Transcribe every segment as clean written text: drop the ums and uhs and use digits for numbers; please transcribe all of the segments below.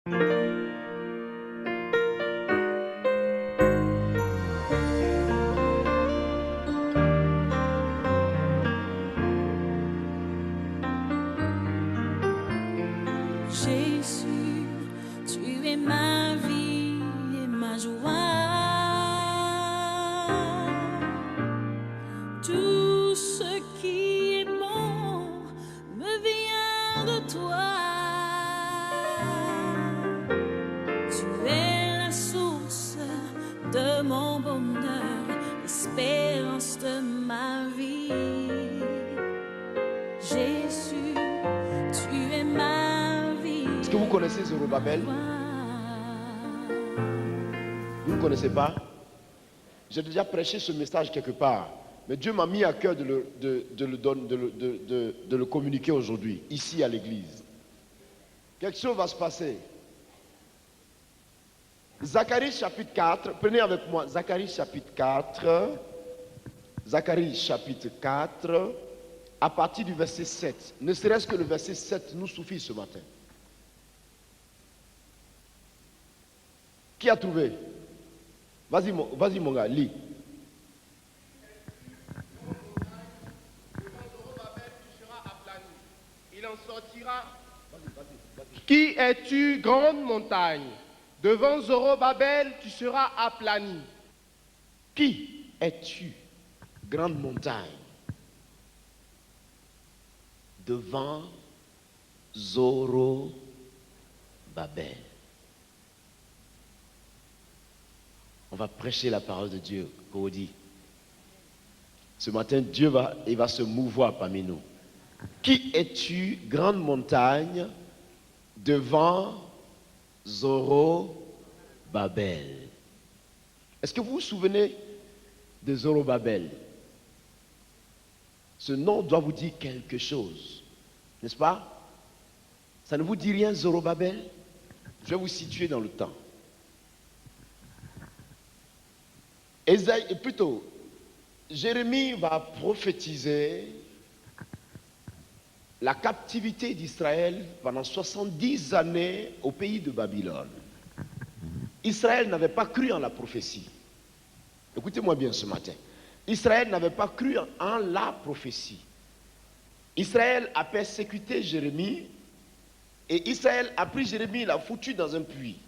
Jésus, tu es ma vie et ma joie. Tout ce qui est bon me vient de toi. Tu es la source de mon bonheur, l'espérance de ma vie. Jésus, tu es ma vie. Est-ce que vous connaissez Zorobabel? Vous ne connaissez pas? J'ai déjà prêché ce message quelque part, mais Dieu m'a mis à cœur de le communiquer aujourd'hui, ici à l'église. Quelque chose va se passer. Zacharie chapitre 4, prenez avec moi Zacharie chapitre 4, Zacharie chapitre 4, à partir du verset 7. Ne serait-ce que le verset 7 nous suffit ce matin. Qui a trouvé? Vas-y mon gars, lis. Il en sortira. Qui es-tu, grande montagne? Devant Zorobabel, tu seras aplani. Qui es-tu, grande montagne? Devant Zorobabel. On va prêcher la parole de Dieu, Cody. Ce matin, Dieu va se mouvoir parmi nous. Qui es-tu, grande montagne, devant Zorobabel? Est-ce que vous vous souvenez de Zorobabel? Ce nom doit vous dire quelque chose, n'est-ce pas? Ça ne vous dit rien, Zorobabel? Je vais vous situer dans le temps. Jérémie va prophétiser la captivité d'Israël pendant 70 années au pays de Babylone. Israël n'avait pas cru en la prophétie. Écoutez-moi bien ce matin. Israël n'avait pas cru en la prophétie. Israël a persécuté Jérémie et Israël a pris Jérémie et l'a foutu dans un puits.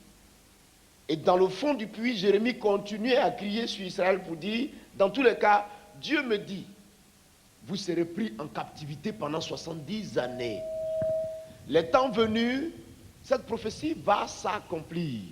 Et dans le fond du puits, Jérémie continuait à crier sur Israël pour dire, dans tous les cas, Dieu me dit, vous serez pris en captivité pendant 70 années. Les temps venus, cette prophétie va s'accomplir.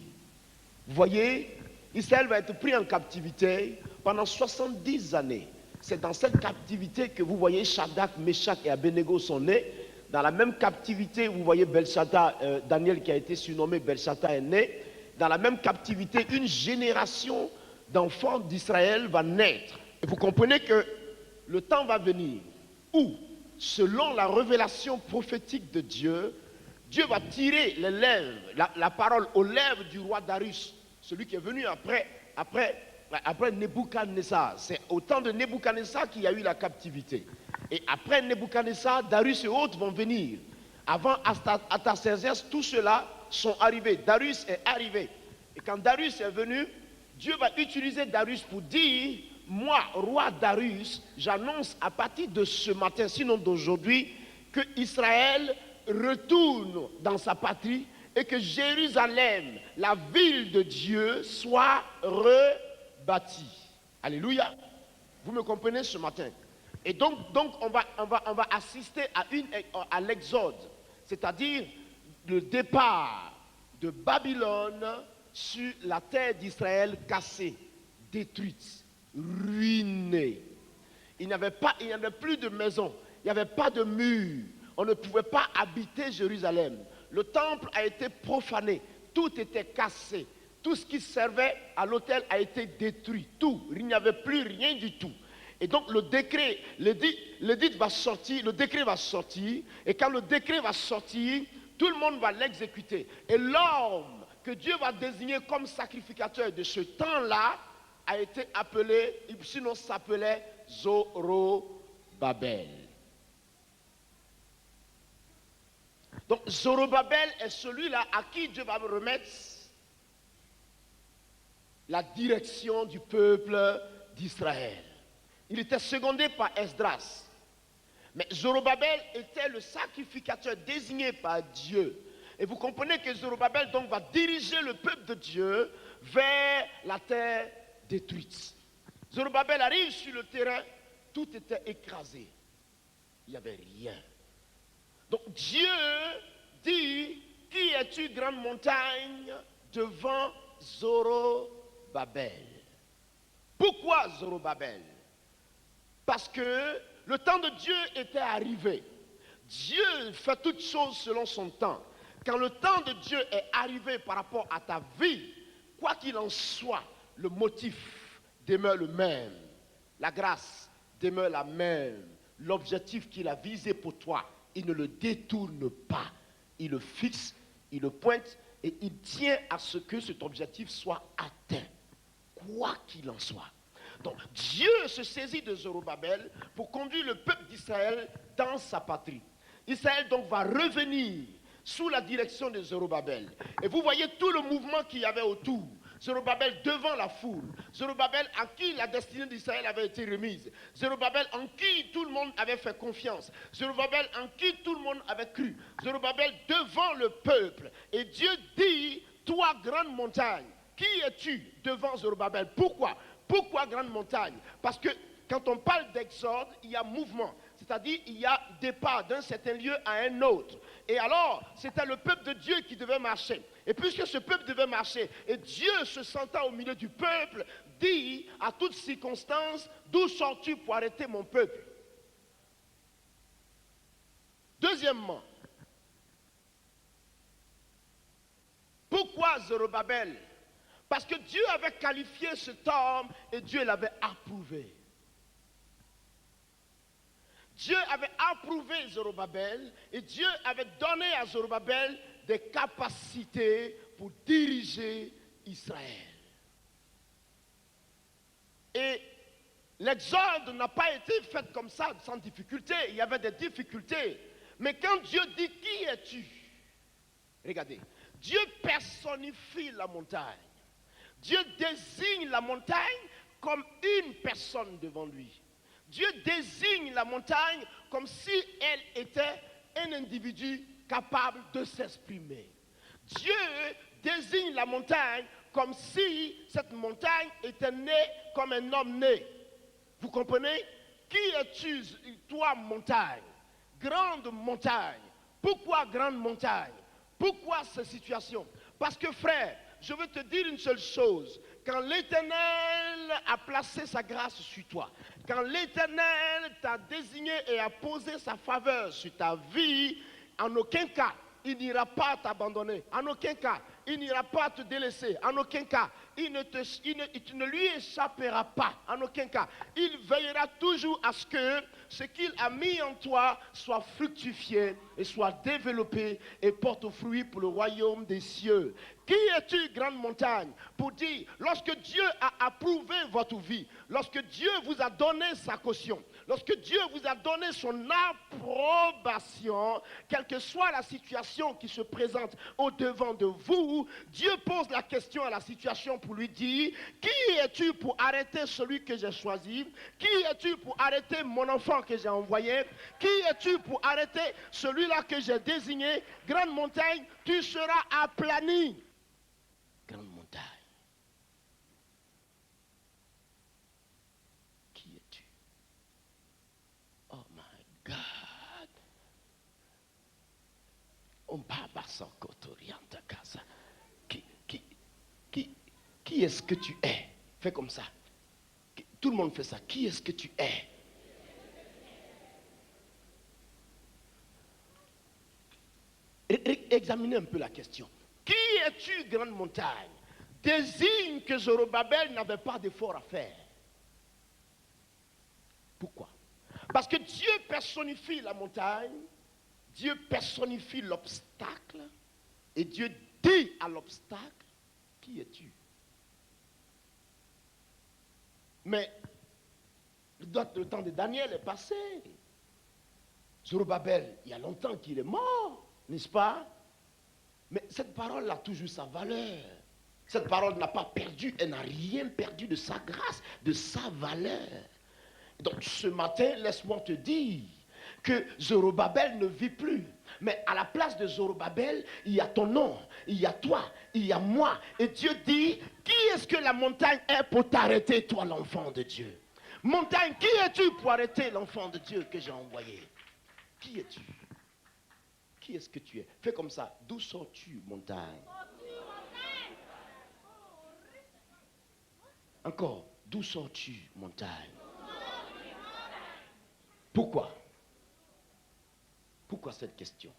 Vous voyez, Israël va être pris en captivité pendant 70 années. C'est dans cette captivité que vous voyez Shadrach, Meshach et Abednego sont nés. Dans la même captivité, vous voyez Belshazzar, Daniel qui a été surnommé Belshazzar est né. Dans la même captivité, une génération d'enfants d'Israël va naître. Et vous comprenez que le temps va venir où, selon la révélation prophétique de Dieu, Dieu va tirer les lèvres, la parole aux lèvres du roi Darius, celui qui est venu après Nebuchadnezzar. C'est au temps de Nebuchadnezzar qu'il y a eu la captivité. Et après Nebuchadnezzar, Darius et autres vont venir. Avant Artaxerxès, tout cela sont arrivés. Darius est arrivé. Et quand Darius est venu, Dieu va utiliser Darius pour dire, moi, roi Darius, j'annonce à partir de ce matin, sinon d'aujourd'hui, que Israël retourne dans sa patrie et que Jérusalem, la ville de Dieu, soit rebâtie. Alléluia. Vous me comprenez ce matin? Et donc on va assister à l'exode, c'est-à-dire le départ de Babylone sur la terre d'Israël cassée, détruite, ruinée. Il n'y avait plus de maison, il n'y avait pas de mur, on ne pouvait pas habiter Jérusalem. Le temple a été profané, tout était cassé, tout ce qui servait à l'autel a été détruit, tout, il n'y avait plus rien du tout. Et donc le décret va sortir, et quand le décret va sortir, tout le monde va l'exécuter. Et l'homme que Dieu va désigner comme sacrificateur de ce temps-là a été appelé, sinon s'appelait Zorobabel. Donc Zorobabel est celui-là à qui Dieu va remettre la direction du peuple d'Israël. Il était secondé par Esdras. Mais Zorobabel était le sacrificateur désigné par Dieu. Et vous comprenez que Zorobabel donc va diriger le peuple de Dieu vers la terre détruite. Zorobabel arrive sur le terrain, tout était écrasé. Il n'y avait rien. Donc Dieu dit, qui es-tu, grande montagne, devant Zorobabel? Pourquoi Zorobabel? Parce que le temps de Dieu était arrivé. Dieu fait toutes choses selon son temps. Quand le temps de Dieu est arrivé par rapport à ta vie, quoi qu'il en soit, le motif demeure le même. La grâce demeure la même. L'objectif qu'il a visé pour toi, il ne le détourne pas. Il le fixe, il le pointe et il tient à ce que cet objectif soit atteint. Quoi qu'il en soit. Donc Dieu se saisit de Zorobabel pour conduire le peuple d'Israël dans sa patrie. Israël donc va revenir sous la direction de Zorobabel. Et vous voyez tout le mouvement qu'il y avait autour. Zorobabel devant la foule. Zorobabel à qui la destinée d'Israël avait été remise. Zorobabel en qui tout le monde avait fait confiance. Zorobabel en qui tout le monde avait cru. Zorobabel devant le peuple. Et Dieu dit, toi grande montagne, qui es-tu devant Zorobabel? Pourquoi? Pourquoi grande montagne? Parce que quand on parle d'exode, il y a mouvement. C'est-à-dire, il y a départ d'un certain lieu à un autre. Et alors, c'était le peuple de Dieu qui devait marcher. Et puisque ce peuple devait marcher, et Dieu se sentant au milieu du peuple, dit à toutes circonstances, d'où sors-tu pour arrêter mon peuple? Deuxièmement, pourquoi Zorobabel? Parce que Dieu avait qualifié cet homme et Dieu l'avait approuvé. Dieu avait approuvé Zorobabel et Dieu avait donné à Zorobabel des capacités pour diriger Israël. Et l'exode n'a pas été fait comme ça, sans difficulté. Il y avait des difficultés. Mais quand Dieu dit, qui es-tu? Regardez, Dieu personnifie la montagne. Dieu désigne la montagne comme une personne devant lui. Dieu désigne la montagne comme si elle était un individu capable de s'exprimer. Dieu désigne la montagne comme si cette montagne était née comme un homme né. Vous comprenez? Qui es-tu, toi, montagne? Grande montagne. Pourquoi grande montagne? Pourquoi cette situation? Parce que frère, je veux te dire une seule chose. Quand l'Éternel a placé sa grâce sur toi, quand l'Éternel t'a désigné et a posé sa faveur sur ta vie, en aucun cas, il n'ira pas t'abandonner. En aucun cas, il n'ira pas te délaisser. En aucun cas, tu ne lui échapperas pas. En aucun cas. Il veillera toujours à ce que ce qu'il a mis en toi soit fructifié et soit développé et porte fruit pour le royaume des cieux. Qui es-tu, grande montagne? Pour dire, lorsque Dieu a approuvé votre vie, lorsque Dieu vous a donné sa caution, lorsque Dieu vous a donné son approbation, quelle que soit la situation qui se présente au-devant de vous, Dieu pose la question à la situation pour lui dire, qui es-tu pour arrêter celui que j'ai choisi? Qui es-tu pour arrêter mon enfant que j'ai envoyé? Qui es-tu pour arrêter celui-là que j'ai désigné? Grande montagne, tu seras aplani. Grande montagne. Qui es-tu? Oh my God. On baba sans cotorianta casa. Qui est-ce que tu es? Fais comme ça. Tout le monde fait ça. Qui est-ce que tu es? Examinez un peu la question. Qui es-tu, grande montagne? Désigne que Zorobabel n'avait pas d'effort à faire. Pourquoi? Parce que Dieu personnifie la montagne, Dieu personnifie l'obstacle, et Dieu dit à l'obstacle, qui es-tu? Mais le temps de Daniel est passé. Zorobabel, il y a longtemps qu'il est mort. N'est-ce pas? Mais cette parole a toujours sa valeur. Cette parole n'a pas perdu, elle n'a rien perdu de sa grâce, de sa valeur. Donc ce matin, laisse-moi te dire que Zorobabel ne vit plus. Mais à la place de Zorobabel, il y a ton nom, il y a toi, il y a moi. Et Dieu dit, qui est-ce que la montagne est pour t'arrêter, toi l'enfant de Dieu? Montagne, qui es-tu pour arrêter l'enfant de Dieu que j'ai envoyé? Qui es-tu? Qui est-ce que tu es? Fais comme ça. D'où sors-tu, montagne? Encore. D'où sors-tu, montagne? Pourquoi? Pourquoi cette question?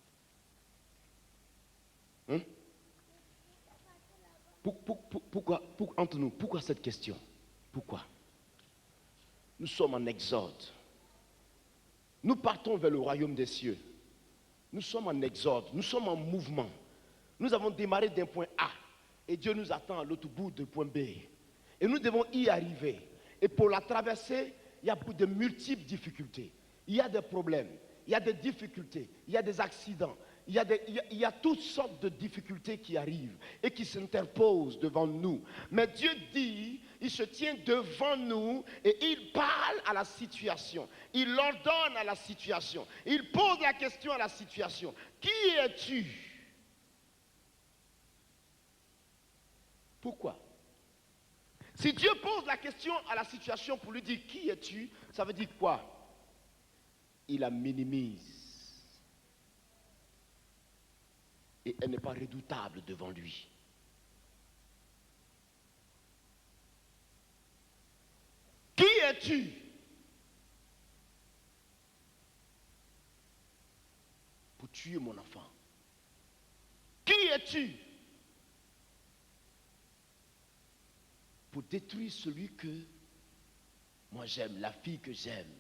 Pourquoi, entre nous, pourquoi cette question? Pourquoi? Nous sommes en exode. Nous partons vers le royaume des cieux. Nous sommes en exode, nous sommes en mouvement. Nous avons démarré d'un point A et Dieu nous attend à l'autre bout du point B. Et nous devons y arriver. Et pour la traverser, il y a de multiples difficultés. Il y a des problèmes, il y a des difficultés, il y a des accidents, il y a toutes sortes de difficultés qui arrivent et qui s'interposent devant nous. Mais Dieu dit, il se tient devant nous et il parle à la situation. Il ordonne à la situation. Il pose la question à la situation. Qui es-tu? Pourquoi? Si Dieu pose la question à la situation pour lui dire qui es-tu, ça veut dire quoi? Il la minimise. Et elle n'est pas redoutable devant lui. Qui es-tu? Pour tuer mon enfant. Qui es-tu? Pour détruire celui que moi j'aime, la fille que j'aime,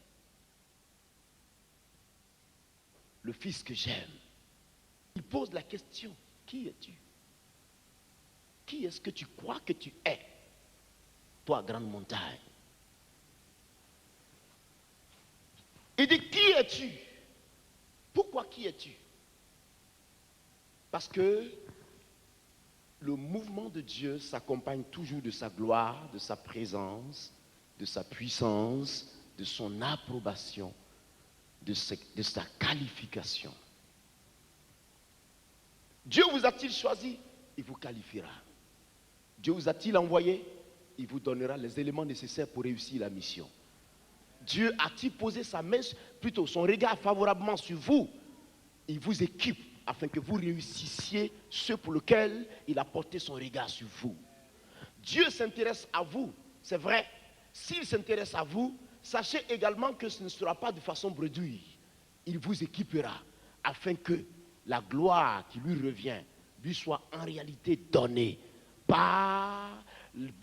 le fils que j'aime. Il pose la question, qui es-tu? Qui est-ce que tu crois que tu es? Toi, grande montagne. Il dit, qui es-tu? Pourquoi qui es-tu? Parce que le mouvement de Dieu s'accompagne toujours de sa gloire, de sa présence, de sa puissance, de son approbation, de sa qualification. Dieu vous a-t-il choisi? Il vous qualifiera. Dieu vous a-t-il envoyé? Il vous donnera les éléments nécessaires pour réussir la mission. Dieu a-t-il posé sa main, plutôt son regard favorablement sur vous? Il vous équipe afin que vous réussissiez ce pour lequel il a porté son regard sur vous. Dieu s'intéresse à vous, c'est vrai. S'il s'intéresse à vous, sachez également que ce ne sera pas de façon bredouille. Il vous équipera afin que la gloire qui lui revient lui soit en réalité donnée par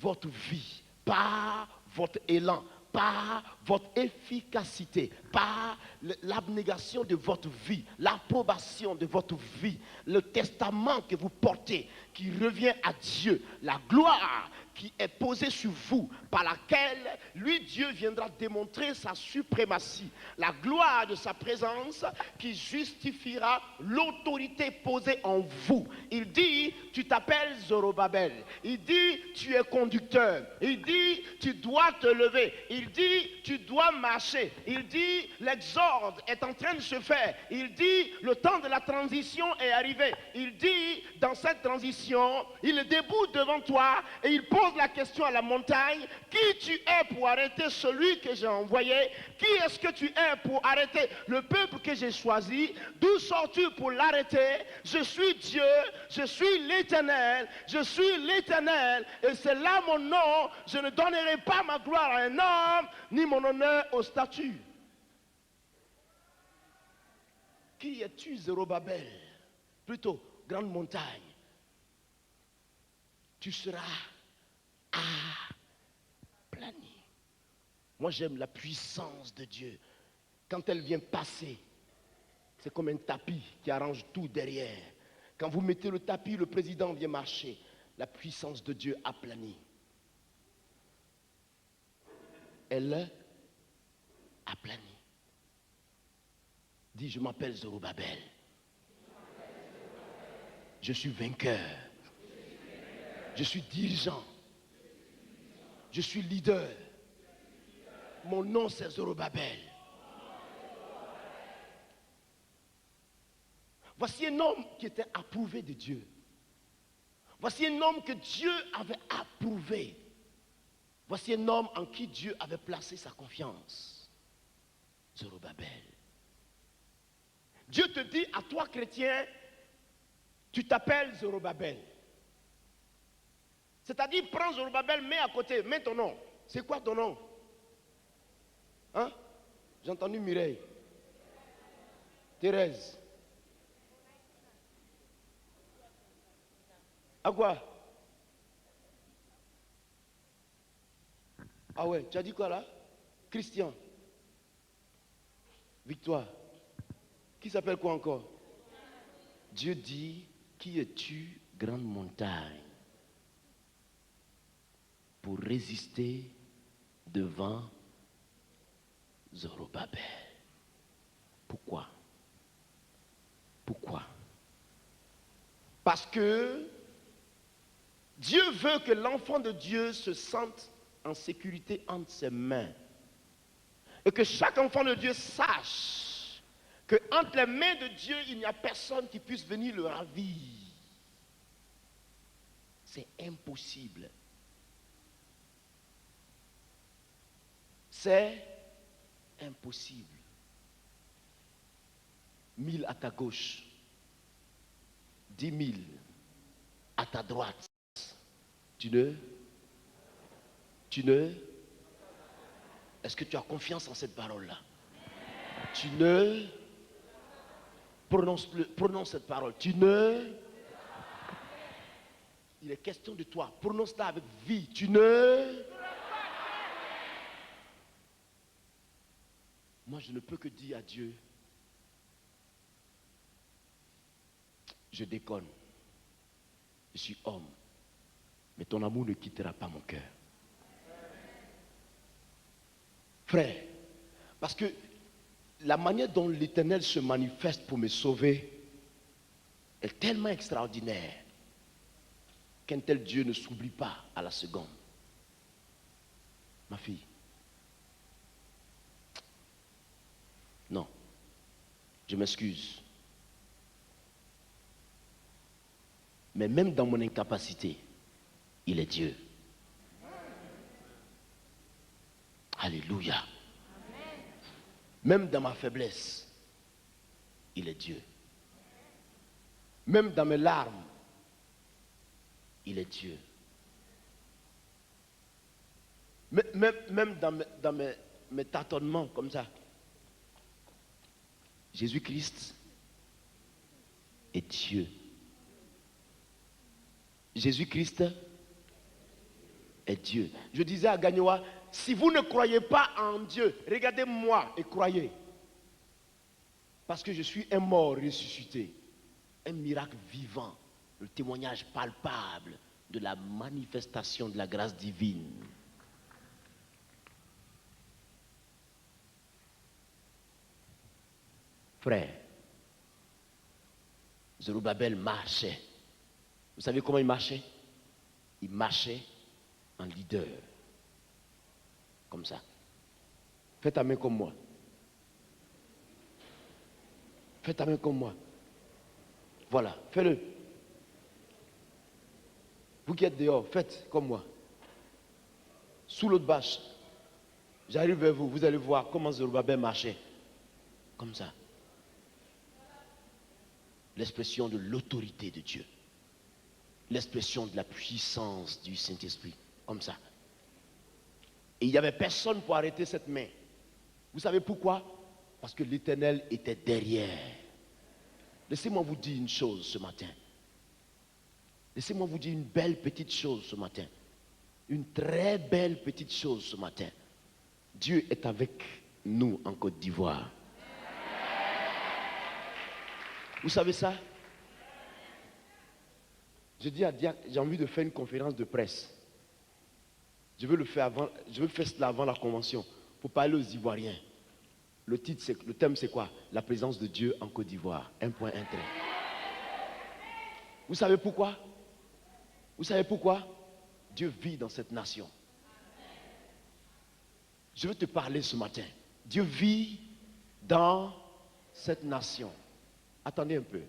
votre vie, par votre élan, par votre efficacité, par l'abnégation de votre vie, l'approbation de votre vie, le testament que vous portez qui revient à Dieu, la gloire qui est posée sur vous, par laquelle lui, Dieu, viendra démontrer sa suprématie, la gloire de sa présence qui justifiera l'autorité posée en vous. Il dit, tu t'appelles Zorobabel. Il dit, tu es conducteur. Il dit, tu dois te lever. Il dit, tu dois marcher. Il dit, l'exorde est en train de se faire. Il dit, le temps de la transition est arrivé. Il dit, dans cette transition, il est debout devant toi et il pose la question à la montagne, qui tu es pour arrêter celui que j'ai envoyé? Qui est-ce que tu es pour arrêter le peuple que j'ai choisi? D'où sors-tu pour l'arrêter? Je suis Dieu, je suis l'Éternel, je suis l'Éternel, et c'est là mon nom. Je ne donnerai pas ma gloire à un homme, ni mon honneur aux statues. Qui es-tu, Zorobabel? Plutôt, grande montagne. Tu seras aplani. Moi, j'aime la puissance de Dieu. Quand elle vient passer, c'est comme un tapis qui arrange tout derrière. Quand vous mettez le tapis, le président vient marcher. La puissance de Dieu aplanit. Elle aplanit. Dis, je m'appelle Zorobabel. Je suis vainqueur. Je suis dirigeant. Je suis leader. Mon nom c'est Zorobabel. Voici un homme qui était approuvé de Dieu. Voici un homme que Dieu avait approuvé. Voici un homme en qui Dieu avait placé sa confiance. Zorobabel. Dieu te dit à toi chrétien, tu t'appelles Zorobabel. C'est-à-dire, prends Zorobabel, mets à côté, mets ton nom. C'est quoi ton nom? Hein? J'ai entendu Mireille. Thérèse. À quoi? Ah ouais, tu as dit quoi là? Christian. Victoire. Qui s'appelle quoi encore? Dieu dit, qui es-tu, grande montagne, pour résister devant Zorobabel? Pourquoi? Pourquoi? Parce que Dieu veut que l'enfant de Dieu se sente en sécurité entre ses mains. Et que chaque enfant de Dieu sache que entre les mains de Dieu, il n'y a personne qui puisse venir le ravir. C'est impossible. C'est impossible. 1000 à ta gauche, 10 000 à ta droite. Tu ne? Est-ce que tu as confiance en cette parole-là? Tu ne? Prononce cette parole. Tu ne? Il est question de toi. Prononce-la avec vie. Tu ne? Moi, je ne peux que dire à Dieu, je déconne. Je suis homme. Mais ton amour ne quittera pas mon cœur. Frère, parce que la manière dont l'Éternel se manifeste pour me sauver est tellement extraordinaire qu'un tel Dieu ne s'oublie pas à la seconde. Ma fille, non, je m'excuse. Mais même dans mon incapacité, il est Dieu. Alléluia. Même dans ma faiblesse, il est Dieu. Même dans mes larmes, il est Dieu. Même dans mes tâtonnements comme ça, Jésus-Christ est Dieu. Jésus-Christ est Dieu. Je disais à Gagnoa, si vous ne croyez pas en Dieu, regardez-moi et croyez. Parce que je suis un mort ressuscité, un miracle vivant, le témoignage palpable de la manifestation de la grâce divine. Frère, Zorobabel marchait. Vous savez comment il marchait? Il marchait en leader. Comme ça. Fais ta main comme moi. Fais ta main comme moi. Voilà, fais-le. Vous qui êtes dehors, faites comme moi. Sous l'autre bâche. J'arrive vers vous, vous allez voir comment Zorobabel marchait. Comme ça. L'expression de l'autorité de Dieu. L'expression de la puissance du Saint-Esprit. Comme ça. Et il n'y avait personne pour arrêter cette main. Vous savez pourquoi? Parce que l'Éternel était derrière. Laissez-moi vous dire une chose ce matin. Laissez-moi vous dire une belle petite chose ce matin. Une très belle petite chose ce matin. Dieu est avec nous en Côte d'Ivoire. Vous savez ça? Je dis à Diac, j'ai envie de faire une conférence de presse. Je veux faire cela avant la convention pour parler aux Ivoiriens. Le thème c'est quoi? La présence de Dieu en Côte d'Ivoire. Un point, un trait. Vous savez pourquoi? Vous savez pourquoi? Dieu vit dans cette nation. Je veux te parler ce matin. Dieu vit dans cette nation. Attendez un peu.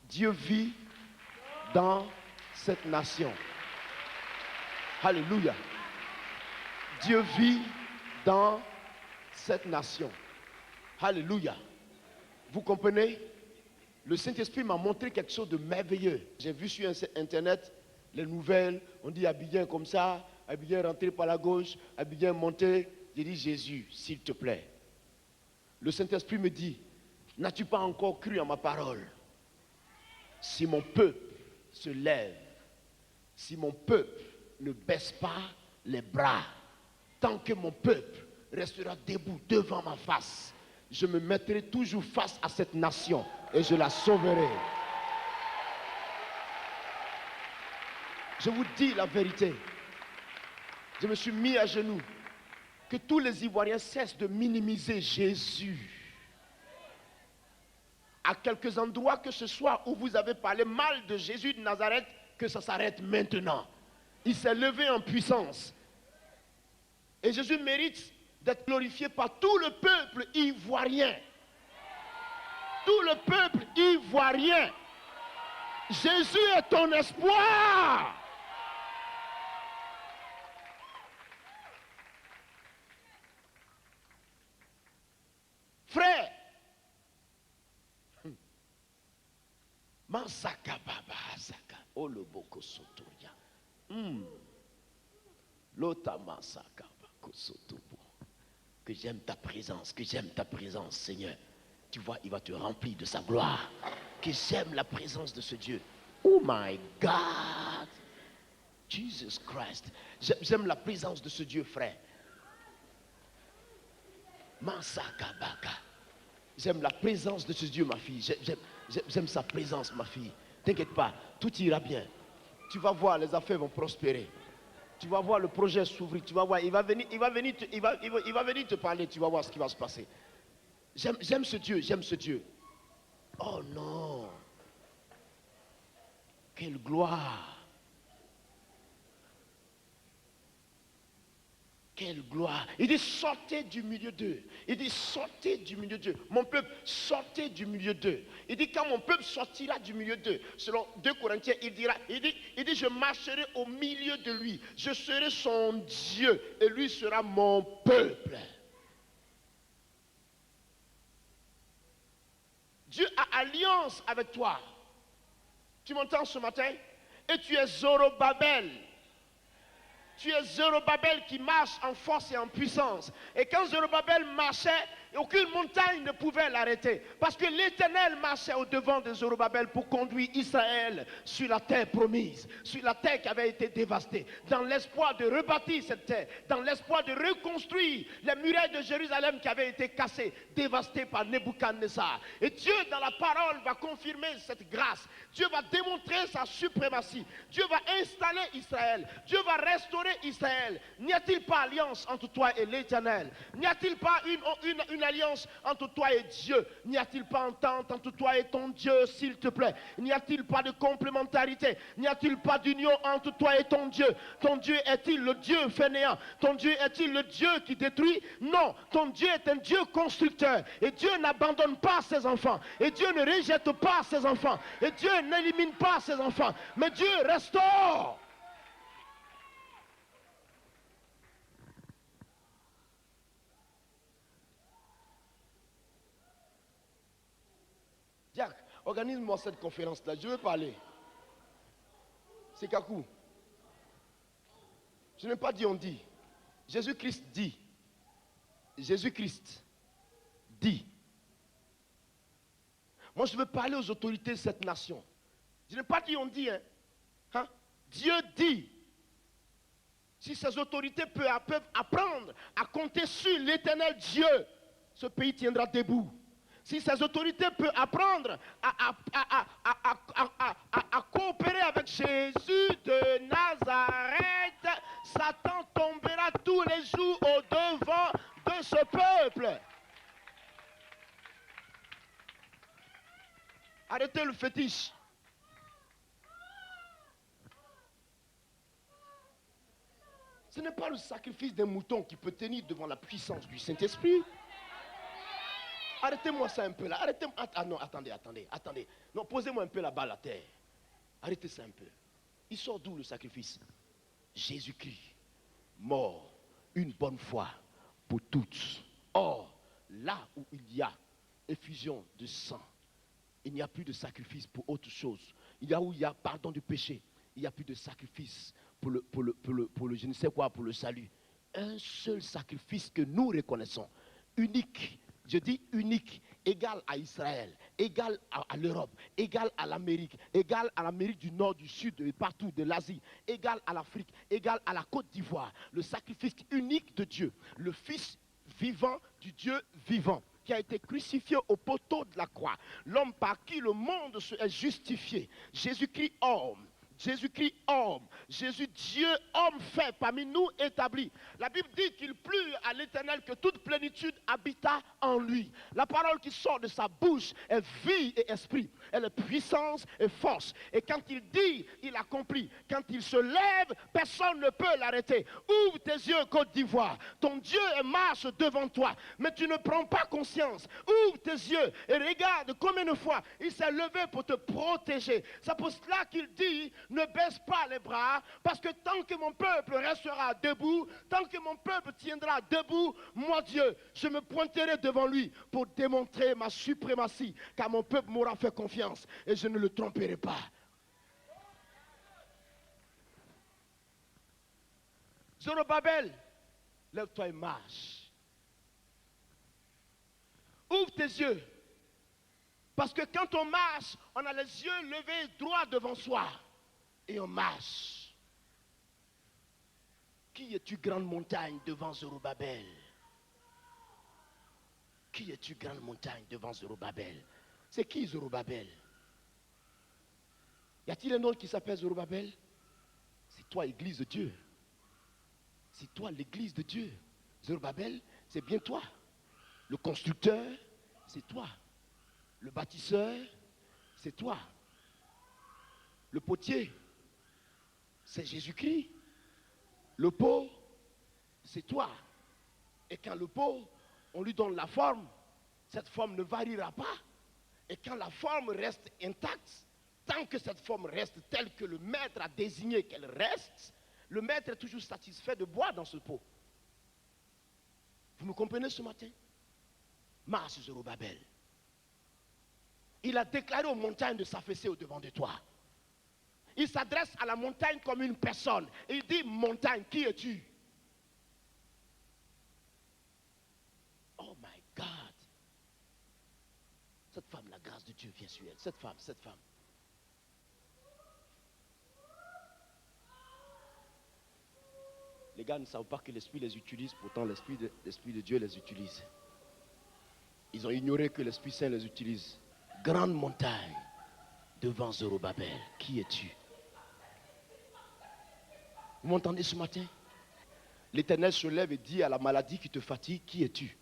Dieu vit dans cette nation. Alléluia. Dieu vit dans cette nation. Alléluia. Vous comprenez? Le Saint-Esprit m'a montré quelque chose de merveilleux. J'ai vu sur Internet les nouvelles. On dit Abidjan comme ça, Abidjan rentré par la gauche, Abidjan monté. J'ai dit Jésus, s'il te plaît. Le Saint-Esprit me dit, n'as-tu pas encore cru en ma parole? Si mon peuple se lève, si mon peuple ne baisse pas les bras, tant que mon peuple restera debout devant ma face, je me mettrai toujours face à cette nation et je la sauverai. Je vous dis la vérité. Je me suis mis à genoux. Que tous les Ivoiriens cessent de minimiser Jésus. À quelques endroits que ce soit où vous avez parlé mal de Jésus de Nazareth, que ça s'arrête maintenant. Il s'est levé en puissance. Et Jésus mérite d'être glorifié par tout le peuple ivoirien. Tout le peuple ivoirien. Jésus est ton espoir. Frère, Mansaka Baba Saka, Oloboko Sotoria, Lota Mansaka Bako Sotobo. Que j'aime ta présence, Seigneur. Tu vois, il va te remplir de sa gloire. Que j'aime la présence de ce Dieu. Oh my God, Jesus Christ. J'aime la présence de ce Dieu, frère. Mansaka Baka. J'aime la présence de ce Dieu, ma fille. J'aime sa présence, ma fille. T'inquiète pas, tout ira bien. Tu vas voir, les affaires vont prospérer. Tu vas voir le projet s'ouvrir. Tu vas voir, il va venir te parler. Tu vas voir ce qui va se passer. J'aime ce Dieu. Oh non. Quelle gloire. Quelle gloire. Il dit sortez du milieu d'eux. Il dit sortez du milieu d'eux. Mon peuple, sortez du milieu d'eux. Il dit quand mon peuple sortira du milieu d'eux. Selon 2 Corinthiens, il dit je marcherai au milieu de lui. Je serai son Dieu et lui sera mon peuple. Dieu a alliance avec toi. Tu m'entends ce matin? Et tu es Zorobabel. Tu es Zorobabel qui marche en force et en puissance. Et quand Zorobabel marchait, aucune montagne ne pouvait l'arrêter. Parce que l'Éternel marchait au devant de Zorobabel pour conduire Israël sur la terre promise. Sur la terre qui avait été dévastée. Dans l'espoir de rebâtir cette terre. Dans l'espoir de reconstruire les murailles de Jérusalem qui avaient été cassées, dévastées par Nebuchadnezzar. Et Dieu dans la parole va confirmer cette grâce. Dieu va démontrer sa suprématie. Dieu va installer Israël. Dieu va restaurer Israël. N'y a-t-il pas alliance entre toi et l'Éternel? N'y a-t-il pas une alliance entre toi et Dieu? N'y a-t-il pas entente entre toi et ton Dieu, s'il te plaît? N'y a-t-il pas de complémentarité? N'y a-t-il pas d'union entre toi et ton Dieu? Ton Dieu est-il le Dieu fainéant? Ton Dieu est-il le Dieu qui détruit? Non, ton Dieu est un Dieu constructeur. Et Dieu n'abandonne pas ses enfants. Et Dieu ne rejette pas ses enfants. Et Dieu n'élimine pas ses enfants. Mais Dieu restaure. Jacques, organise-moi cette conférence-là. Je veux parler. C'est Kakou. Je n'ai pas dit on dit. Jésus-Christ dit. Jésus-Christ dit. Moi, je veux parler aux autorités de cette nation. Je n'ai pas dit on dit. Hein? Dieu dit. Si ces autorités peuvent apprendre à compter sur l'Éternel Dieu, ce pays tiendra debout. Si ces autorités peuvent apprendre à coopérer avec Jésus de Nazareth, Satan tombera tous les jours au devant de ce peuple. Arrêtez le fétiche. Ce n'est pas le sacrifice d'un mouton qui peut tenir devant la puissance du Saint-Esprit. Arrêtez-moi ça un peu là. Arrêtez-moi. Ah non, attendez. Non, posez-moi un peu la balle à terre. Arrêtez ça un peu. Il sort d'où le sacrifice? Jésus-Christ, mort une bonne fois pour toutes. Or, là où il y a effusion de sang, il n'y a plus de sacrifice pour autre chose. Il y a où il y a pardon du péché, il n'y a plus de sacrifice pour le je ne sais quoi, pour le salut. Un seul sacrifice que nous reconnaissons, unique. Je dis unique, égal à Israël, égal à l'Europe, égal à l'Amérique du Nord, du Sud, et partout, de l'Asie, égal à l'Afrique, égal à la Côte d'Ivoire. Le sacrifice unique de Dieu, le Fils vivant du Dieu vivant, qui a été crucifié au poteau de la croix. L'homme par qui le monde est justifié. Jésus-Christ homme. Jésus-Christ homme, Jésus Dieu homme fait parmi nous établi. La Bible dit qu'il plut à l'Éternel que toute plénitude habita en lui. La parole qui sort de sa bouche est vie et esprit. Elle est puissance et force. Et quand il dit, il accomplit. Quand il se lève, personne ne peut l'arrêter. Ouvre tes yeux, Côte d'Ivoire. Ton Dieu marche devant toi, mais tu ne prends pas conscience. Ouvre tes yeux et regarde combien de fois il s'est levé pour te protéger. C'est pour cela qu'il dit, ne baisse pas les bras, parce que tant que mon peuple restera debout, tant que mon peuple tiendra debout, moi Dieu, je me pointerai devant lui pour démontrer ma suprématie, car mon peuple m'aura fait confiance et je ne le tromperai pas. Zorobabel, lève-toi et marche. Ouvre tes yeux. Parce que quand on marche, on a les yeux levés droit devant soi. Et on marche. Qui es-tu, grande montagne, devant Zorobabel? Qui es-tu, grande montagne, devant Zorobabel? C'est qui Zorobabel? Y a-t-il un autre qui s'appelle Zorobabel? C'est toi, Église de Dieu. C'est toi, l'Église de Dieu. Zorobabel, c'est bien toi. Le constructeur, c'est toi. Le bâtisseur, c'est toi. Le potier, c'est Jésus-Christ. Le pot, c'est toi. Et quand le pot, on lui donne la forme, cette forme ne variera pas. Et quand la forme reste intacte, tant que cette forme reste telle que le maître a désigné qu'elle reste, le maître est toujours satisfait de boire dans ce pot. Vous me comprenez ce matin? Marche Zorobabel. Il a déclaré aux montagnes de s'affaisser au-devant de toi. Il s'adresse à la montagne comme une personne. Il dit, montagne, qui es-tu? Oh my God. Cette femme, la grâce de Dieu vient sur elle. Cette femme. Les gars ne savent pas que l'Esprit les utilise, pourtant l'Esprit de Dieu les utilise. Ils ont ignoré que l'Esprit Saint les utilise. Grande montagne devant Zorobabel, qui es-tu? Vous m'entendez ce matin? L'Éternel se lève et dit à la maladie qui te fatigue, qui es-tu?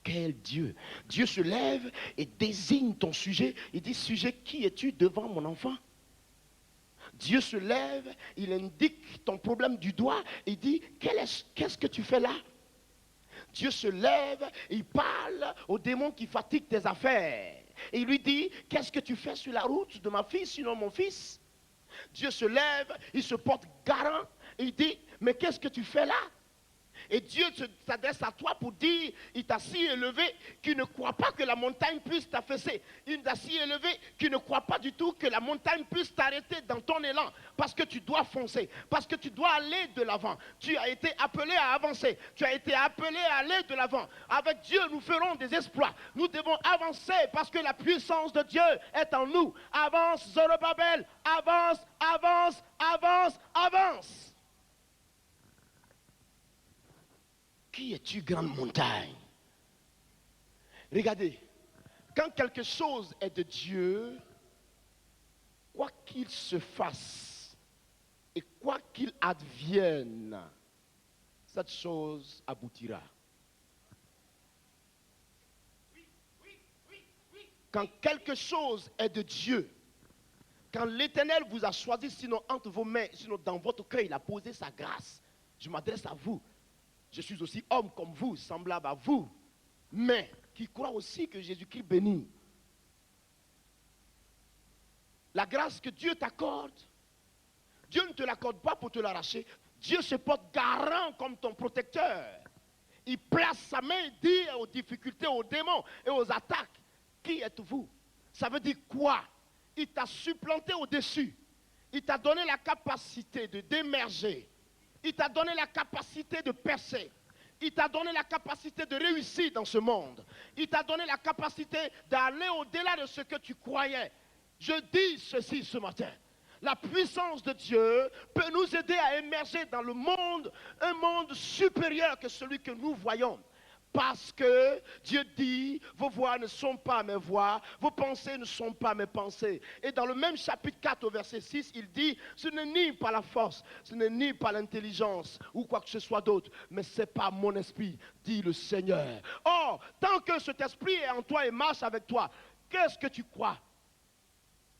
Quel Dieu! Dieu se lève et désigne ton sujet. Il dit, sujet, qui es-tu devant mon enfant? Dieu se lève, il indique ton problème du doigt. Il dit, qu'est-ce que tu fais là? Dieu se lève, il parle au démon qui fatigue tes affaires. Et il lui dit, qu'est-ce que tu fais sur la route de ma fille, sinon mon fils? Dieu se lève, il se porte garant, et il dit, mais qu'est-ce que tu fais là? Et Dieu s'adresse à toi pour dire, il t'a si élevé qu'il ne croit pas que la montagne puisse t'affaisser. Il t'a si élevé qu'il ne croit pas du tout que la montagne puisse t'arrêter dans ton élan. Parce que tu dois foncer, parce que tu dois aller de l'avant. Tu as été appelé à avancer, tu as été appelé à aller de l'avant. Avec Dieu, nous ferons des exploits. Nous devons avancer parce que la puissance de Dieu est en nous. Avance, Zorobabel, avance, avance, avance, avance. Qui es-tu, grande montagne? Regardez, quand quelque chose est de Dieu, quoi qu'il se fasse et quoi qu'il advienne, cette chose aboutira. Quand quelque chose est de Dieu, Quand l'Éternel vous a choisi, sinon entre vos mains, sinon dans votre cœur, il a posé sa grâce. Je m'adresse à vous. Je suis aussi homme comme vous, semblable à vous, mais qui croit aussi que Jésus-Christ bénit. La grâce que Dieu t'accorde, Dieu ne te l'accorde pas pour te l'arracher. Dieu se porte garant comme ton protecteur. Il place sa main et dit aux difficultés, aux démons et aux attaques, qui êtes-vous? Ça veut dire quoi? Il t'a supplanté au-dessus. Il t'a donné la capacité d'émerger. Il t'a donné la capacité de percer. Il t'a donné la capacité de réussir dans ce monde. Il t'a donné la capacité d'aller au-delà de ce que tu croyais. Je dis ceci ce matin. La puissance de Dieu peut nous aider à émerger dans le monde, un monde supérieur que celui que nous voyons. Parce que Dieu dit, vos voix ne sont pas mes voix, vos pensées ne sont pas mes pensées. Et dans le même chapitre 4 au verset 6, il dit, ce n'est ni par la force, ce n'est ni par l'intelligence ou quoi que ce soit d'autre, mais c'est par mon esprit, dit le Seigneur. Or, tant que cet esprit est en toi et marche avec toi, qu'est-ce que tu crois?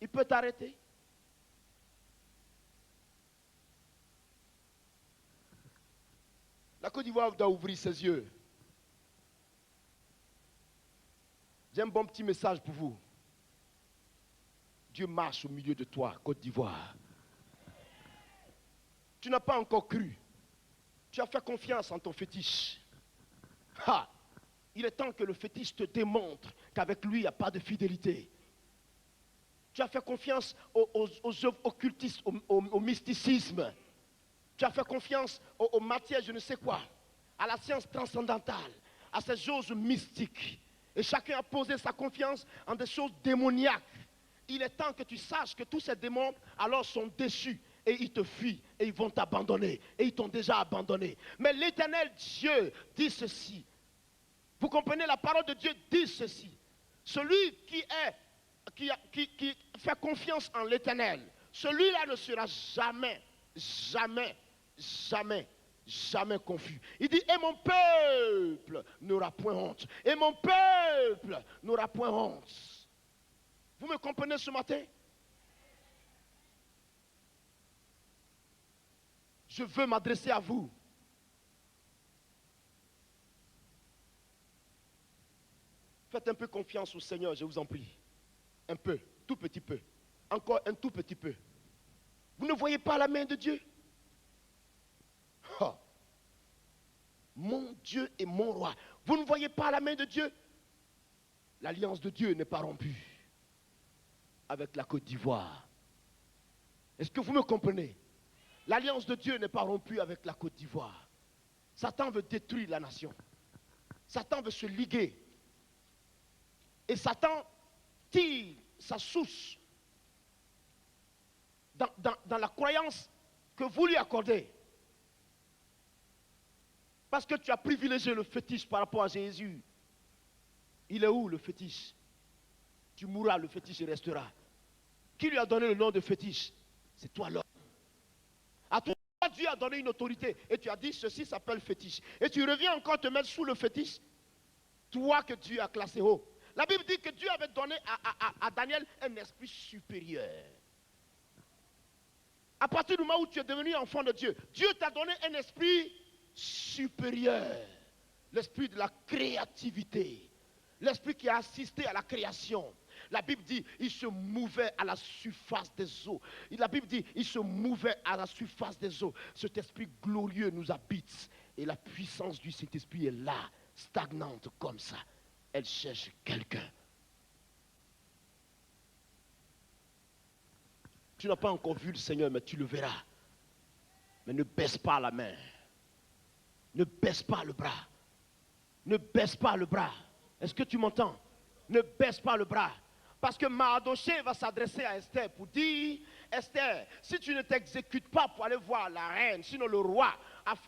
Il peut t'arrêter? La Côte d'Ivoire doit ouvrir ses yeux. J'ai un bon petit message pour vous. Dieu marche au milieu de toi, Côte d'Ivoire. Tu n'as pas encore cru. Tu as fait confiance en ton fétiche. Ha! Il est temps que le fétiche te démontre qu'avec lui, il n'y a pas de fidélité. Tu as fait confiance aux œuvres occultistes, au mysticisme. Tu as fait confiance aux matières, je ne sais quoi, à la science transcendantale, à ces choses mystiques. Et chacun a posé sa confiance en des choses démoniaques. Il est temps que tu saches que tous ces démons alors sont déçus et ils te fuient et ils vont t'abandonner. Et ils t'ont déjà abandonné. Mais l'Éternel Dieu dit ceci. Vous comprenez, la parole de Dieu dit ceci. Celui qui fait confiance en l'Éternel, celui-là ne sera jamais, jamais, jamais, jamais confus. Il dit, et mon peuple n'aura point honte. Et mon peuple n'aura point honte. Vous me comprenez ce matin? Je veux m'adresser à vous. Faites un peu confiance au Seigneur, je vous en prie. Un peu, tout petit peu. Encore un tout petit peu. Vous ne voyez pas la main de Dieu? Oh. Mon Dieu et mon roi. Vous ne voyez pas la main de Dieu? L'alliance de Dieu n'est pas rompue avec la Côte d'Ivoire. Est-ce que vous me comprenez? L'alliance de Dieu n'est pas rompue avec la Côte d'Ivoire. Satan veut détruire la nation. Satan veut se liguer. Et Satan tire sa source dans la croyance que vous lui accordez. Parce que tu as privilégié le fétiche par rapport à Jésus. Il est où le fétiche? Tu mourras, le fétiche restera. Qui lui a donné le nom de fétiche? C'est toi l'homme. À toi, Dieu a donné une autorité. Et tu as dit, ceci s'appelle fétiche. Et tu reviens encore te mettre sous le fétiche. Toi que Dieu a classé haut. La Bible dit que Dieu avait donné à Daniel un esprit supérieur. À partir du moment où tu es devenu enfant de Dieu, Dieu t'a donné un esprit supérieur. L'esprit de la créativité. L'esprit qui a assisté à la création. La Bible dit, il se mouvait à la surface des eaux. La Bible dit, il se mouvait à la surface des eaux. Cet esprit glorieux nous habite. Et la puissance du Saint-Esprit est là, stagnante comme ça. Elle cherche quelqu'un. Tu n'as pas encore vu le Seigneur, mais tu le verras. Mais ne baisse pas la main. Ne baisse pas le bras. Ne baisse pas le bras. Est-ce que tu m'entends? Ne baisse pas le bras. Parce que Mardoché va s'adresser à Esther pour dire, Esther, si tu ne t'exécutes pas pour aller voir la reine, sinon le roi,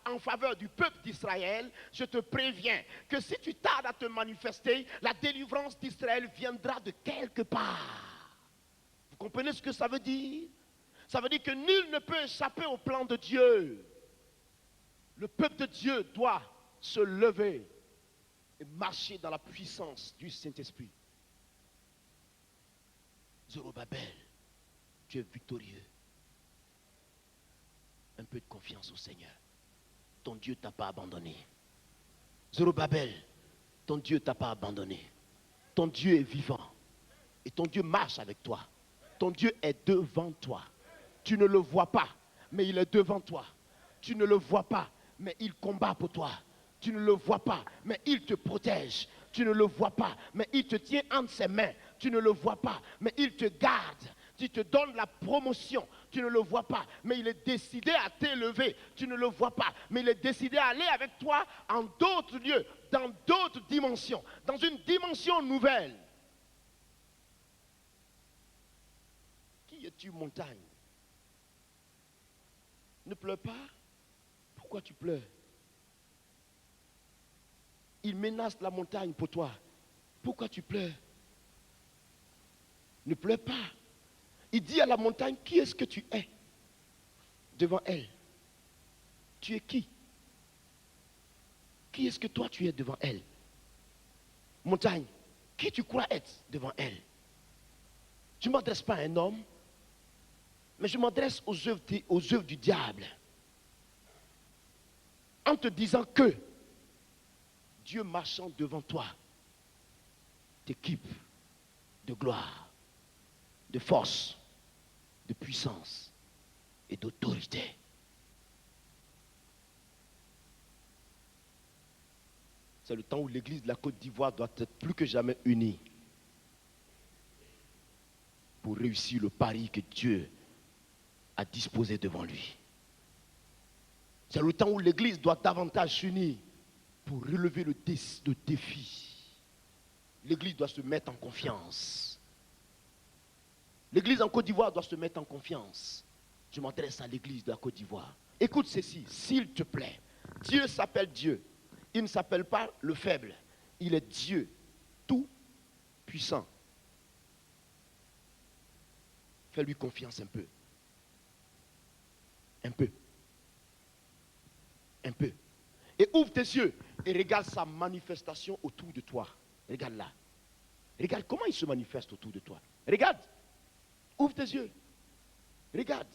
en faveur du peuple d'Israël, je te préviens que si tu tardes à te manifester, la délivrance d'Israël viendra de quelque part. Vous comprenez ce que ça veut dire? Ça veut dire que nul ne peut échapper au plan de Dieu. Le peuple de Dieu doit se lever et marcher dans la puissance du Saint-Esprit. Zorobabel, Tu es victorieux. Un peu de confiance au Seigneur. Ton Dieu ne t'a pas abandonné. Zorobabel, ton Dieu ne t'a pas abandonné. Ton Dieu est vivant. Et ton Dieu marche avec toi. Ton Dieu est devant toi. Tu ne le vois pas, mais il est devant toi. Tu ne le vois pas, mais il combat pour toi. Tu ne le vois pas, mais il te protège. Tu ne le vois pas, mais il te tient entre ses mains. Tu ne le vois pas, mais il te garde. Tu te donnes la promotion. Tu ne le vois pas, mais il est décidé à t'élever. Tu ne le vois pas, mais il est décidé à aller avec toi en d'autres lieux, dans d'autres dimensions, dans une dimension nouvelle. Qui es-tu, montagne? Ne pleure pas. Pourquoi tu pleures? Il menace la montagne pour toi. Pourquoi tu pleures? Ne pleure pas. Il dit à la montagne, qui est-ce que tu es devant elle? Tu es qui? Qui est-ce que toi tu es devant elle? Montagne, qui tu crois être devant elle? Je ne m'adresse pas à un homme, mais je m'adresse aux œuvres du diable. En te disant que Dieu marchant devant toi t'équipe de gloire, de force, de puissance et d'autorité. C'est le temps où l'église de la Côte d'Ivoire doit être plus que jamais unie pour réussir le pari que Dieu a disposé devant lui. C'est le temps où l'église doit davantage s'unir pour relever le défi. L'église doit se mettre en confiance. L'église en Côte d'Ivoire doit se mettre en confiance. Je m'adresse à l'église de la Côte d'Ivoire. Écoute ceci, s'il te plaît. Dieu s'appelle Dieu. Il ne s'appelle pas le faible. Il est Dieu, tout puissant. Fais-lui confiance un peu. Un peu. Un peu. Et ouvre tes yeux et regarde sa manifestation autour de toi. Regarde là. Regarde comment il se manifeste autour de toi. Regarde. Ouvre tes yeux. Regarde.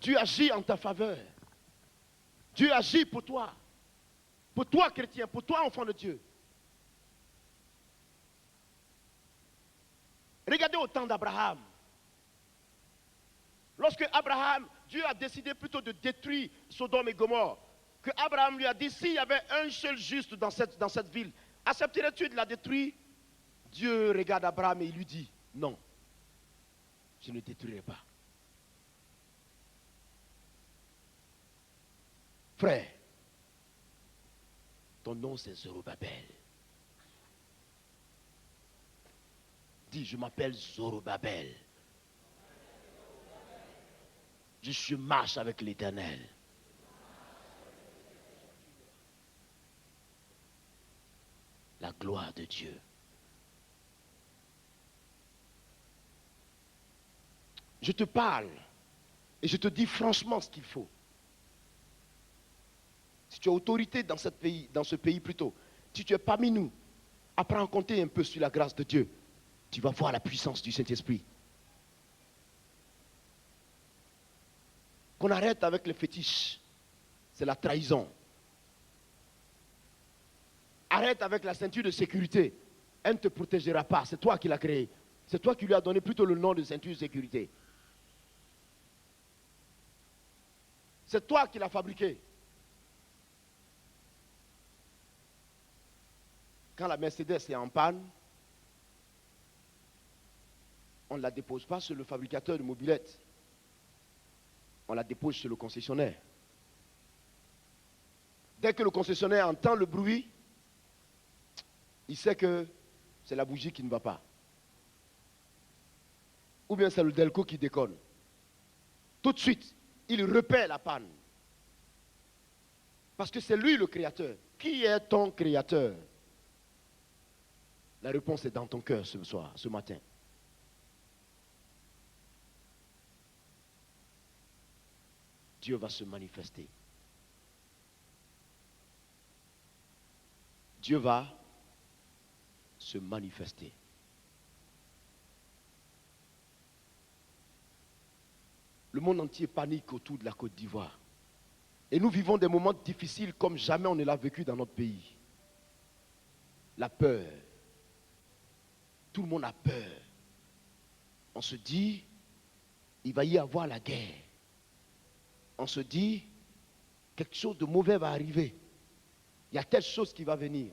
Dieu agit en ta faveur. Dieu agit pour toi. Pour toi, chrétien, pour toi, enfant de Dieu. Regardez au temps d'Abraham. Lorsque Abraham, Dieu a décidé plutôt de détruire Sodome et Gomorrhe, que Abraham lui a dit, s'il y avait un seul juste dans cette ville, accepterais-tu de la détruire? Dieu regarde Abraham et il lui dit, non, je ne détruirai pas. Frère, ton nom c'est Zorobabel. Dis, je m'appelle Zorobabel. Je marche avec l'Éternel. La gloire de Dieu. Je te parle et je te dis franchement ce qu'il faut. Si tu as autorité dans ce pays plutôt, si tu es parmi nous, apprends à compter un peu sur la grâce de Dieu. Tu vas voir la puissance du Saint-Esprit. Qu'on arrête avec les fétiches. C'est la trahison. Arrête avec la ceinture de sécurité. Elle ne te protégera pas. C'est toi qui l'as créée. C'est toi qui lui as donné plutôt le nom de ceinture de sécurité. C'est toi qui l'as fabriquée. Quand la Mercedes est en panne, on ne la dépose pas sur le fabricateur de mobylettes. On la dépose chez le concessionnaire. Dès que le concessionnaire entend le bruit, il sait que c'est la bougie qui ne va pas. Ou bien c'est le Delco qui déconne. Tout de suite, il repère la panne. Parce que c'est lui le créateur. Qui est ton créateur? La réponse est dans ton cœur ce matin. Dieu va se manifester. Dieu va se manifester. monde entier panique autour de la Côte d'Ivoire. Et nous vivons des moments difficiles comme jamais on ne l'a vécu dans notre pays. La peur. Tout le monde a peur. On se dit, il va y avoir la guerre. On se dit, quelque chose de mauvais va arriver. Il y a telle chose qui va venir.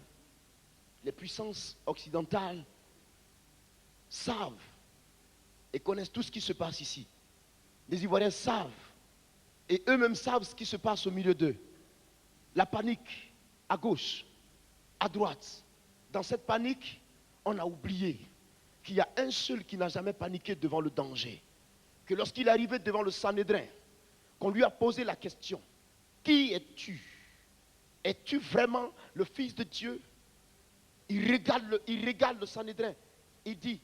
Les puissances occidentales savent et connaissent tout ce qui se passe ici. Les Ivoiriens savent et eux-mêmes savent ce qui se passe au milieu d'eux. La panique à gauche, à droite. Dans cette panique, on a oublié qu'il y a un seul qui n'a jamais paniqué devant le danger. Que lorsqu'il est arrivé devant le Sanhédrin, qu'on lui a posé la question, qui es-tu? Es-tu vraiment le Fils de Dieu? Il regarde le Sanhédrin. Il dit,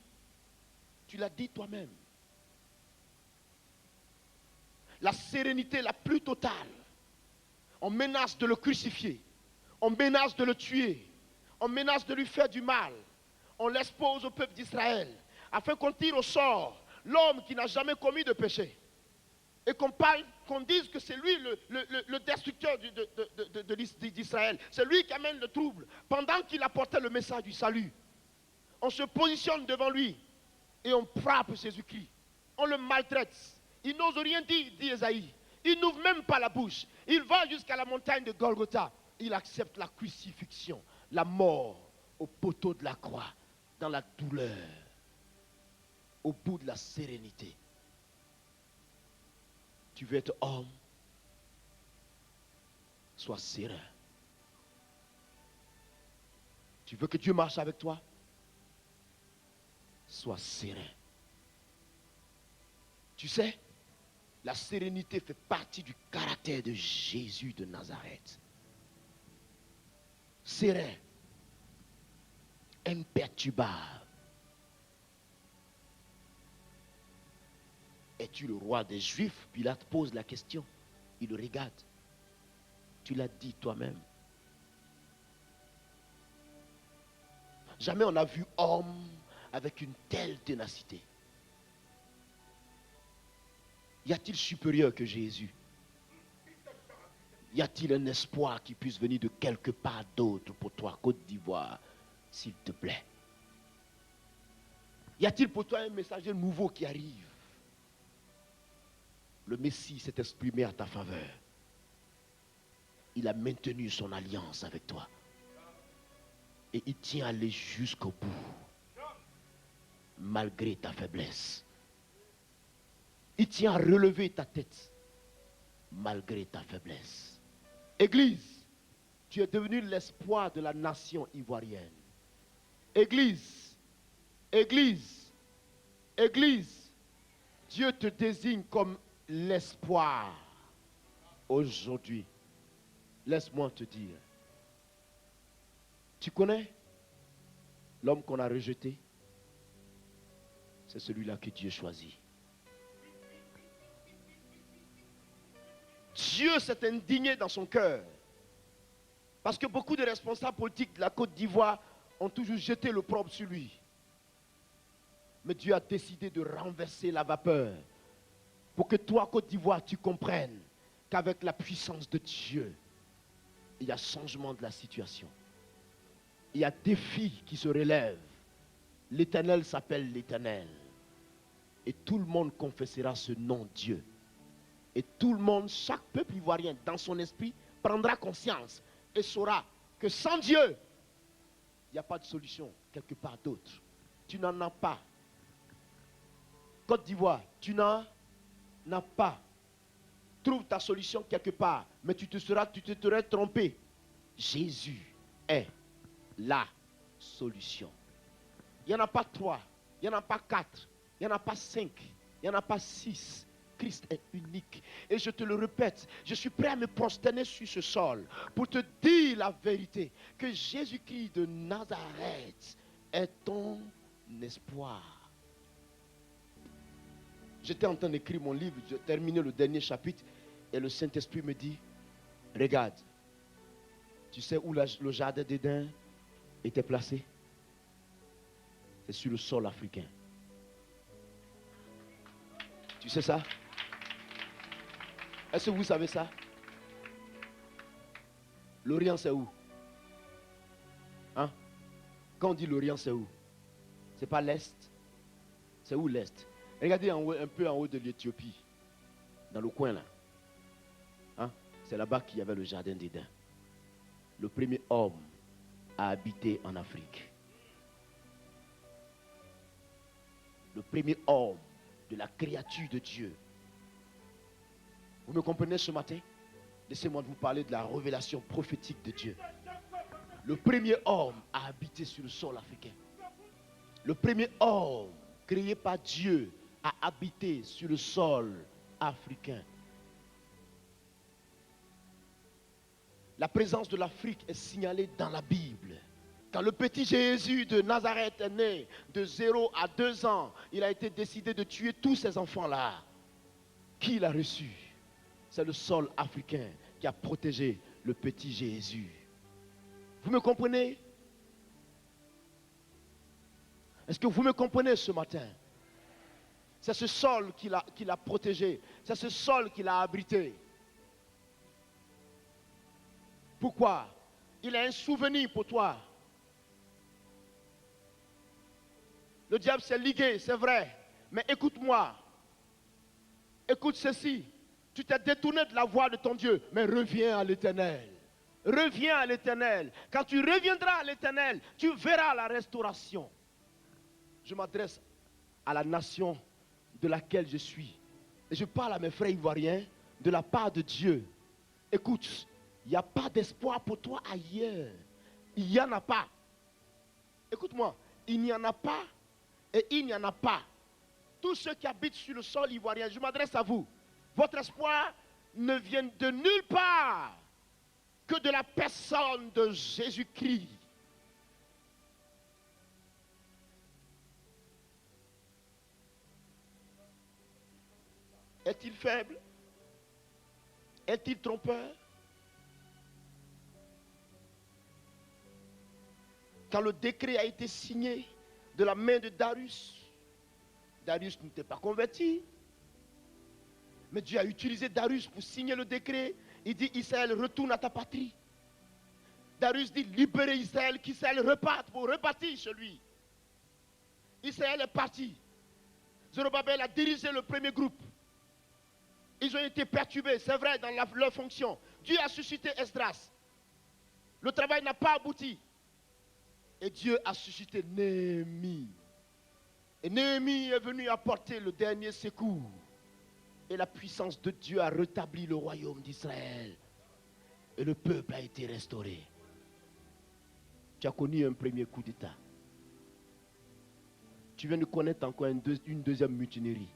tu l'as dit toi-même. La sérénité la plus totale. On menace de le crucifier. On menace de le tuer. On menace de lui faire du mal. On l'expose au peuple d'Israël afin qu'on tire au sort l'homme qui n'a jamais commis de péché. Et qu'on dise que c'est lui le destructeur d'Israël. C'est lui qui amène le trouble. Pendant qu'il apportait le message du salut, on se positionne devant lui et on frappe Jésus-Christ. On le maltraite. Il n'ose rien dire, dit Esaïe. Il n'ouvre même pas la bouche. Il va jusqu'à la montagne de Golgotha. Il accepte la crucifixion, la mort au poteau de la croix, dans la douleur, au bout de la sérénité. Tu veux être homme, sois serein. Tu veux que Dieu marche avec toi, sois serein. Tu sais, la sérénité fait partie du caractère de Jésus de Nazareth. Serein, imperturbable. Es-tu le roi des Juifs? Pilate pose la question. Il le regarde. Tu l'as dit toi-même. Jamais on n'a vu homme avec une telle ténacité. Y a-t-il supérieur que Jésus? Y a-t-il un espoir qui puisse venir de quelque part d'autre pour toi, Côte d'Ivoire, s'il te plaît? Y a-t-il pour toi un messager nouveau qui arrive? Le Messie s'est exprimé à ta faveur. Il a maintenu son alliance avec toi. Et il tient à aller jusqu'au bout. Malgré ta faiblesse. Il tient à relever ta tête. Malgré ta faiblesse. Église, tu es devenu l'espoir de la nation ivoirienne. Église, Église, Église, Dieu te désigne comme l'espoir aujourd'hui. Laisse-moi te dire. Tu connais l'homme qu'on a rejeté? C'est celui-là que Dieu choisit. Dieu s'est indigné dans son cœur. Parce que beaucoup de responsables politiques de la Côte d'Ivoire ont toujours jeté l'opprobre sur lui. Mais Dieu a décidé de renverser la vapeur. Pour que toi, Côte d'Ivoire, tu comprennes qu'avec la puissance de Dieu, il y a changement de la situation. Il y a défis qui se relèvent. L'Éternel s'appelle l'Éternel. Et tout le monde confessera ce nom Dieu. Et tout le monde, chaque peuple ivoirien, dans son esprit, prendra conscience et saura que sans Dieu, il n'y a pas de solution quelque part d'autre. Tu n'en as pas. Côte d'Ivoire, tu n'en as pas. Trouve ta solution quelque part, mais tu te serais trompé. Jésus est la solution. Il n'y en a pas 3, il n'y en a pas 4, il n'y en a pas 5, il n'y en a pas 6. Christ est unique. Et je te le répète, je suis prêt à me prosterner sur ce sol pour te dire la vérité, que Jésus-Christ de Nazareth est ton espoir. J'étais en train d'écrire mon livre, je terminais le dernier chapitre et le Saint-Esprit me dit, regarde, tu sais où le jardin d'Éden était placé? C'est sur le sol africain. Tu sais ça? Est-ce que vous savez ça? L'Orient, c'est où? Hein? Quand on dit l'Orient, c'est où? C'est pas l'Est? C'est où l'Est? Regardez un peu en haut de l'Éthiopie, dans le coin là. Hein? C'est là-bas qu'il y avait le jardin d'Éden. Le premier homme a habité en Afrique. Le premier homme de la créature de Dieu. Vous me comprenez ce matin? Laissez-moi vous parler de la révélation prophétique de Dieu. Le premier homme a habité sur le sol africain. Le premier homme créé par Dieu a habité sur le sol africain. La présence de l'Afrique est signalée dans la Bible. Quand le petit Jésus de Nazareth est né, de 0 à 2 ans, il a été décidé de tuer tous ces enfants-là. Qui l'a reçu? C'est le sol africain qui a protégé le petit Jésus. Vous me comprenez? Est-ce que vous me comprenez ce matin? C'est ce sol qui l'a protégé. C'est ce sol qui l'a abrité. Pourquoi? Il a un souvenir pour toi. Le diable s'est ligué, c'est vrai. Mais écoute-moi. Écoute ceci. Tu t'es détourné de la voie de ton Dieu, mais reviens à l'Éternel. Reviens à l'Éternel. Quand tu reviendras à l'Éternel, tu verras la restauration. Je m'adresse à la nation de laquelle je suis. Et je parle à mes frères ivoiriens de la part de Dieu. Écoute, il n'y a pas d'espoir pour toi ailleurs. Il n'y en a pas. Écoute-moi, il n'y en a pas et il n'y en a pas. Tous ceux qui habitent sur le sol ivoirien, je m'adresse à vous. Votre espoir ne vient de nulle part que de la personne de Jésus-Christ. Est-il faible? Est-il trompeur? Quand le décret a été signé de la main de Darius, Darius n'était pas converti. Mais Dieu a utilisé Darius pour signer le décret. Il dit, Israël, retourne à ta patrie. Darius dit, libérez Israël, qu'Israël reparte pour repartir chez lui. Israël est parti. Zorobabel a dirigé le premier groupe. Ils ont été perturbés, c'est vrai, dans leur fonction. Dieu a suscité Esdras. Le travail n'a pas abouti. Et Dieu a suscité Néhémie. Et Néhémie est venu apporter le dernier secours. Et la puissance de Dieu a rétabli le royaume d'Israël. Et le peuple a été restauré. Tu as connu un premier coup d'État. Tu viens de connaître encore une deuxième mutinerie.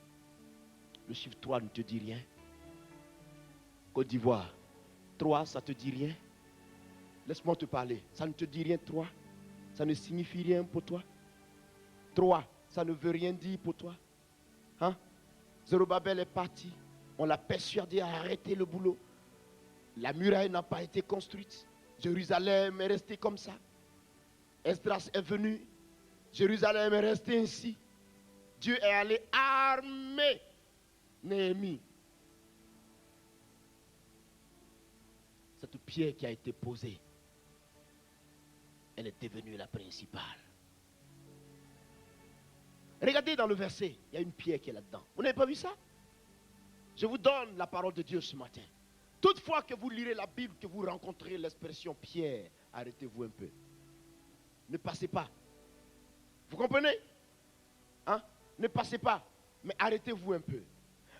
Le chiffre 3 ne te dit rien. Côte d'Ivoire, 3, ça te dit rien. Laisse-moi te parler. Ça ne te dit rien, 3. Ça ne signifie rien pour toi. 3, ça ne veut rien dire pour toi. Hein? Zorobabel est parti. On l'a persuadé à arrêter le boulot. La muraille n'a pas été construite. Jérusalem est resté comme ça. Esdras est venu. Jérusalem est resté ainsi. Dieu est allé armer Néhémie. Cette pierre qui a été posée, elle est devenue la principale. Regardez dans le verset, il y a une pierre qui est là-dedans. Vous n'avez pas vu ça? Je vous donne la parole de Dieu ce matin. Toutefois que vous lirez la Bible, que vous rencontrez l'expression pierre, arrêtez-vous un peu. Ne passez pas. Vous comprenez? Hein? Ne passez pas, mais arrêtez-vous un peu.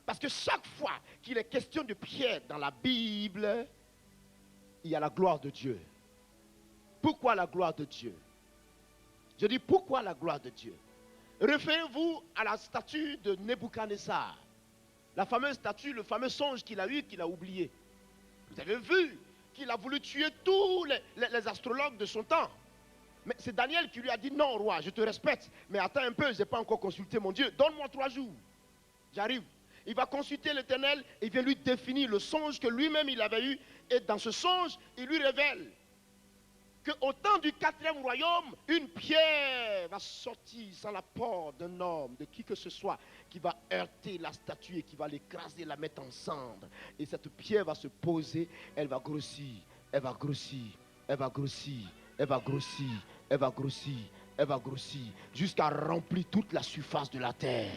Parce que chaque fois qu'il est question de pierre dans la Bible, il y a la gloire de Dieu. Pourquoi la gloire de Dieu? Je dis pourquoi la gloire de Dieu? Référez-vous à la statue de Nebuchadnezzar. La fameuse statue, le fameux songe qu'il a eu, qu'il a oublié. Vous avez vu qu'il a voulu tuer tous les astrologues de son temps. Mais c'est Daniel qui lui a dit, non roi, je te respecte, mais attends un peu, je n'ai pas encore consulté mon Dieu, donne-moi 3 jours. J'arrive. Il va consulter l'Éternel et il vient lui définir le songe que lui-même il avait eu. Et dans ce songe, il lui révèle qu'au temps du 4e royaume, une pierre va sortir sans l'apport d'un homme, de qui que ce soit, qui va heurter la statue et qui va l'écraser, la mettre en cendre. Et cette pierre va se poser, elle va grossir, elle va grossir, elle va grossir, elle va grossir, elle va grossir, elle va grossir, jusqu'à remplir toute la surface de la terre.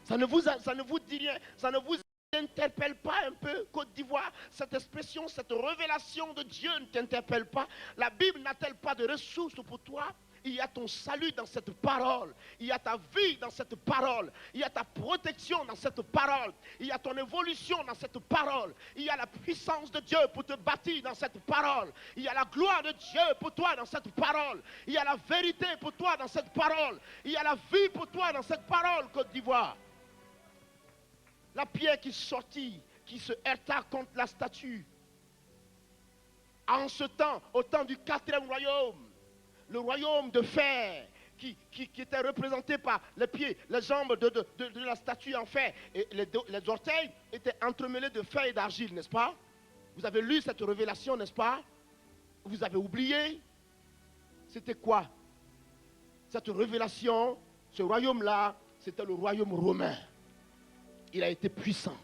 Ça ne vous dit rien, ça ne vous n'interpelle pas un peu, Côte d'Ivoire? Cette expression, cette révélation de Dieu ne t'interpelle pas? La Bible n'a-t-elle pas de ressources pour toi? Il y a ton salut dans cette parole, il y a ta vie dans cette parole, il y a ta protection dans cette parole, il y a ton évolution dans cette parole, il y a la puissance de Dieu pour te bâtir dans cette parole, il y a la gloire de Dieu pour toi dans cette parole, il y a la vérité pour toi dans cette parole, il y a la vie pour toi dans cette parole, Côte d'Ivoire. La pierre qui sortit, qui se heurta contre la statue. En ce temps, au temps du 4e royaume, le royaume de fer, qui était représenté par les pieds, les jambes de la statue en fer, et les orteils étaient entremêlés de fer et d'argile, n'est-ce pas? Vous avez lu cette révélation, n'est-ce pas? Vous avez oublié? C'était quoi? Cette révélation, ce royaume-là, c'était le royaume romain. Il a été puissant.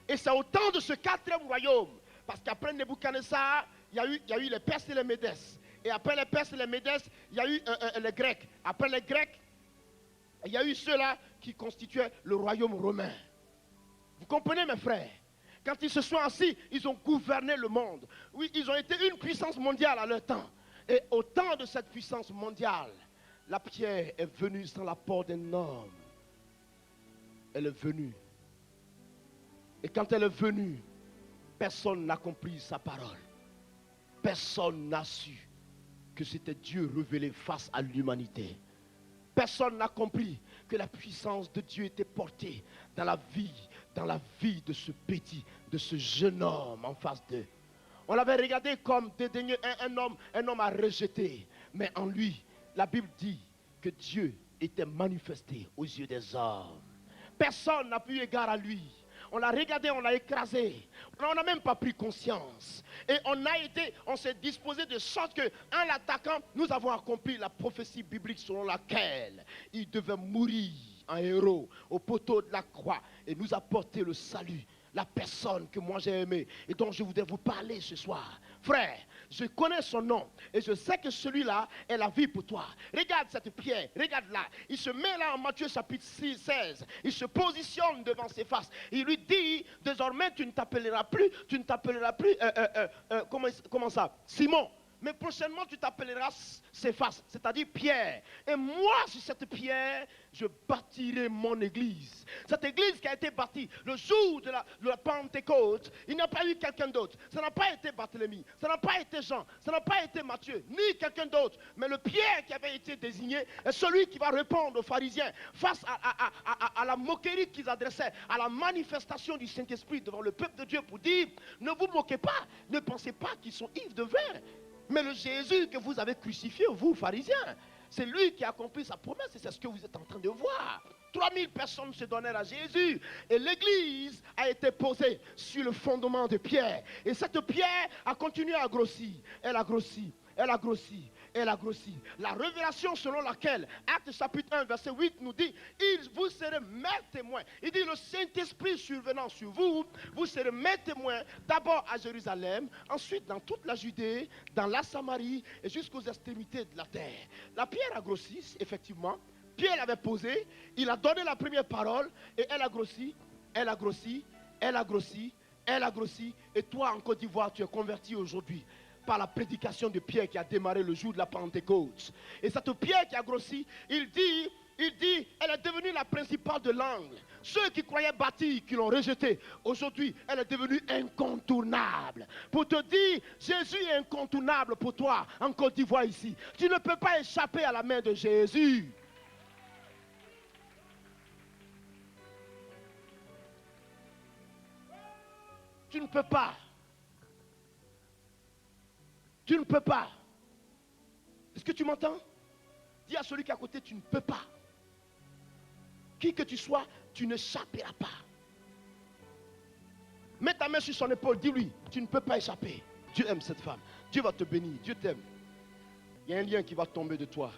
Et c'est au temps de ce 4e royaume, parce qu'après Nebuchadnezzar, il y a eu les Perses et les Médès. Et après les Perses et les Médès, il y a eu les Grecs. Après les Grecs, il y a eu ceux-là qui constituaient le royaume romain. Vous comprenez, mes frères? Quand ils se sont assis, ils ont gouverné le monde. Oui, ils ont été une puissance mondiale à leur temps. Et au temps de cette puissance mondiale, la pierre est venue sans l'apport d'un homme. Elle est venue. Et quand elle est venue, personne n'a compris sa parole. Personne n'a su que c'était Dieu révélé face à l'humanité. Personne n'a compris que la puissance de Dieu était portée dans la vie de ce petit, de ce jeune homme en face d'eux. On l'avait regardé comme dédaigneux, un homme à rejeter. Mais en lui, la Bible dit que Dieu était manifesté aux yeux des hommes. Personne n'a pu égard à lui. On l'a regardé, on l'a écrasé. On n'a même pas pris conscience. Et on s'est disposé de sorte qu'en l'attaquant, nous avons accompli la prophétie biblique selon laquelle il devait mourir en héros au poteau de la croix et nous apporter le salut. La personne que moi j'ai aimée et dont je voudrais vous parler ce soir. Frère, je connais son nom et je sais que celui-là est la vie pour toi. Regarde cette pierre, regarde là. Il se met là en Matthieu chapitre 16. Il se positionne devant ses faces. Il lui dit, désormais tu ne t'appelleras plus, comment ça? Simon. Mais prochainement, tu t'appelleras Céphas, c'est-à-dire Pierre. Et moi, sur cette pierre, je bâtirai mon église. Cette église qui a été bâtie le jour de la Pentecôte, il n'y a pas eu quelqu'un d'autre. Ça n'a pas été Barthélemy, ça n'a pas été Jean, ça n'a pas été Matthieu, ni quelqu'un d'autre. Mais le Pierre qui avait été désigné est celui qui va répondre aux pharisiens face à la moquerie qu'ils adressaient, à la manifestation du Saint-Esprit devant le peuple de Dieu pour dire, ne vous moquez pas, ne pensez pas qu'ils sont ivres de vin. Mais le Jésus que vous avez crucifié, vous, pharisiens, c'est lui qui a accompli sa promesse et c'est ce que vous êtes en train de voir. 3000 personnes se donnèrent à Jésus et l'église a été posée sur le fondement de pierre. Et cette pierre a continué à grossir. Elle a grossi, elle a grossi, elle a grossi. La révélation selon laquelle, Actes chapitre 1, verset 8 nous dit, vous serez mes témoins. Il dit, le Saint-Esprit survenant sur vous, vous serez mes témoins, d'abord à Jérusalem, ensuite dans toute la Judée, dans la Samarie et jusqu'aux extrémités de la terre. La pierre a grossi, effectivement. Pierre l'avait posée, il a donné la première parole et elle a grossi, elle a grossi, elle a grossi, elle a grossi. Et toi en Côte d'Ivoire, tu es converti aujourd'hui par la prédication de Pierre qui a démarré le jour de la Pentecôte. Et cette pierre qui a grossi, il dit, elle est devenue la principale de l'angle. Ceux qui croyaient bâtir, qui l'ont rejetée, aujourd'hui, elle est devenue incontournable. Pour te dire, Jésus est incontournable pour toi en Côte d'Ivoire ici. Tu ne peux pas échapper à la main de Jésus. Tu ne peux pas. Tu ne peux pas. Est-ce que tu m'entends? Dis à celui qui est à côté, tu ne peux pas. Qui que tu sois, tu n'échapperas pas. Mets ta main sur son épaule, dis-lui, tu ne peux pas échapper. Dieu aime cette femme. Dieu va te bénir, Dieu t'aime. Il y a un lien qui va tomber de toi.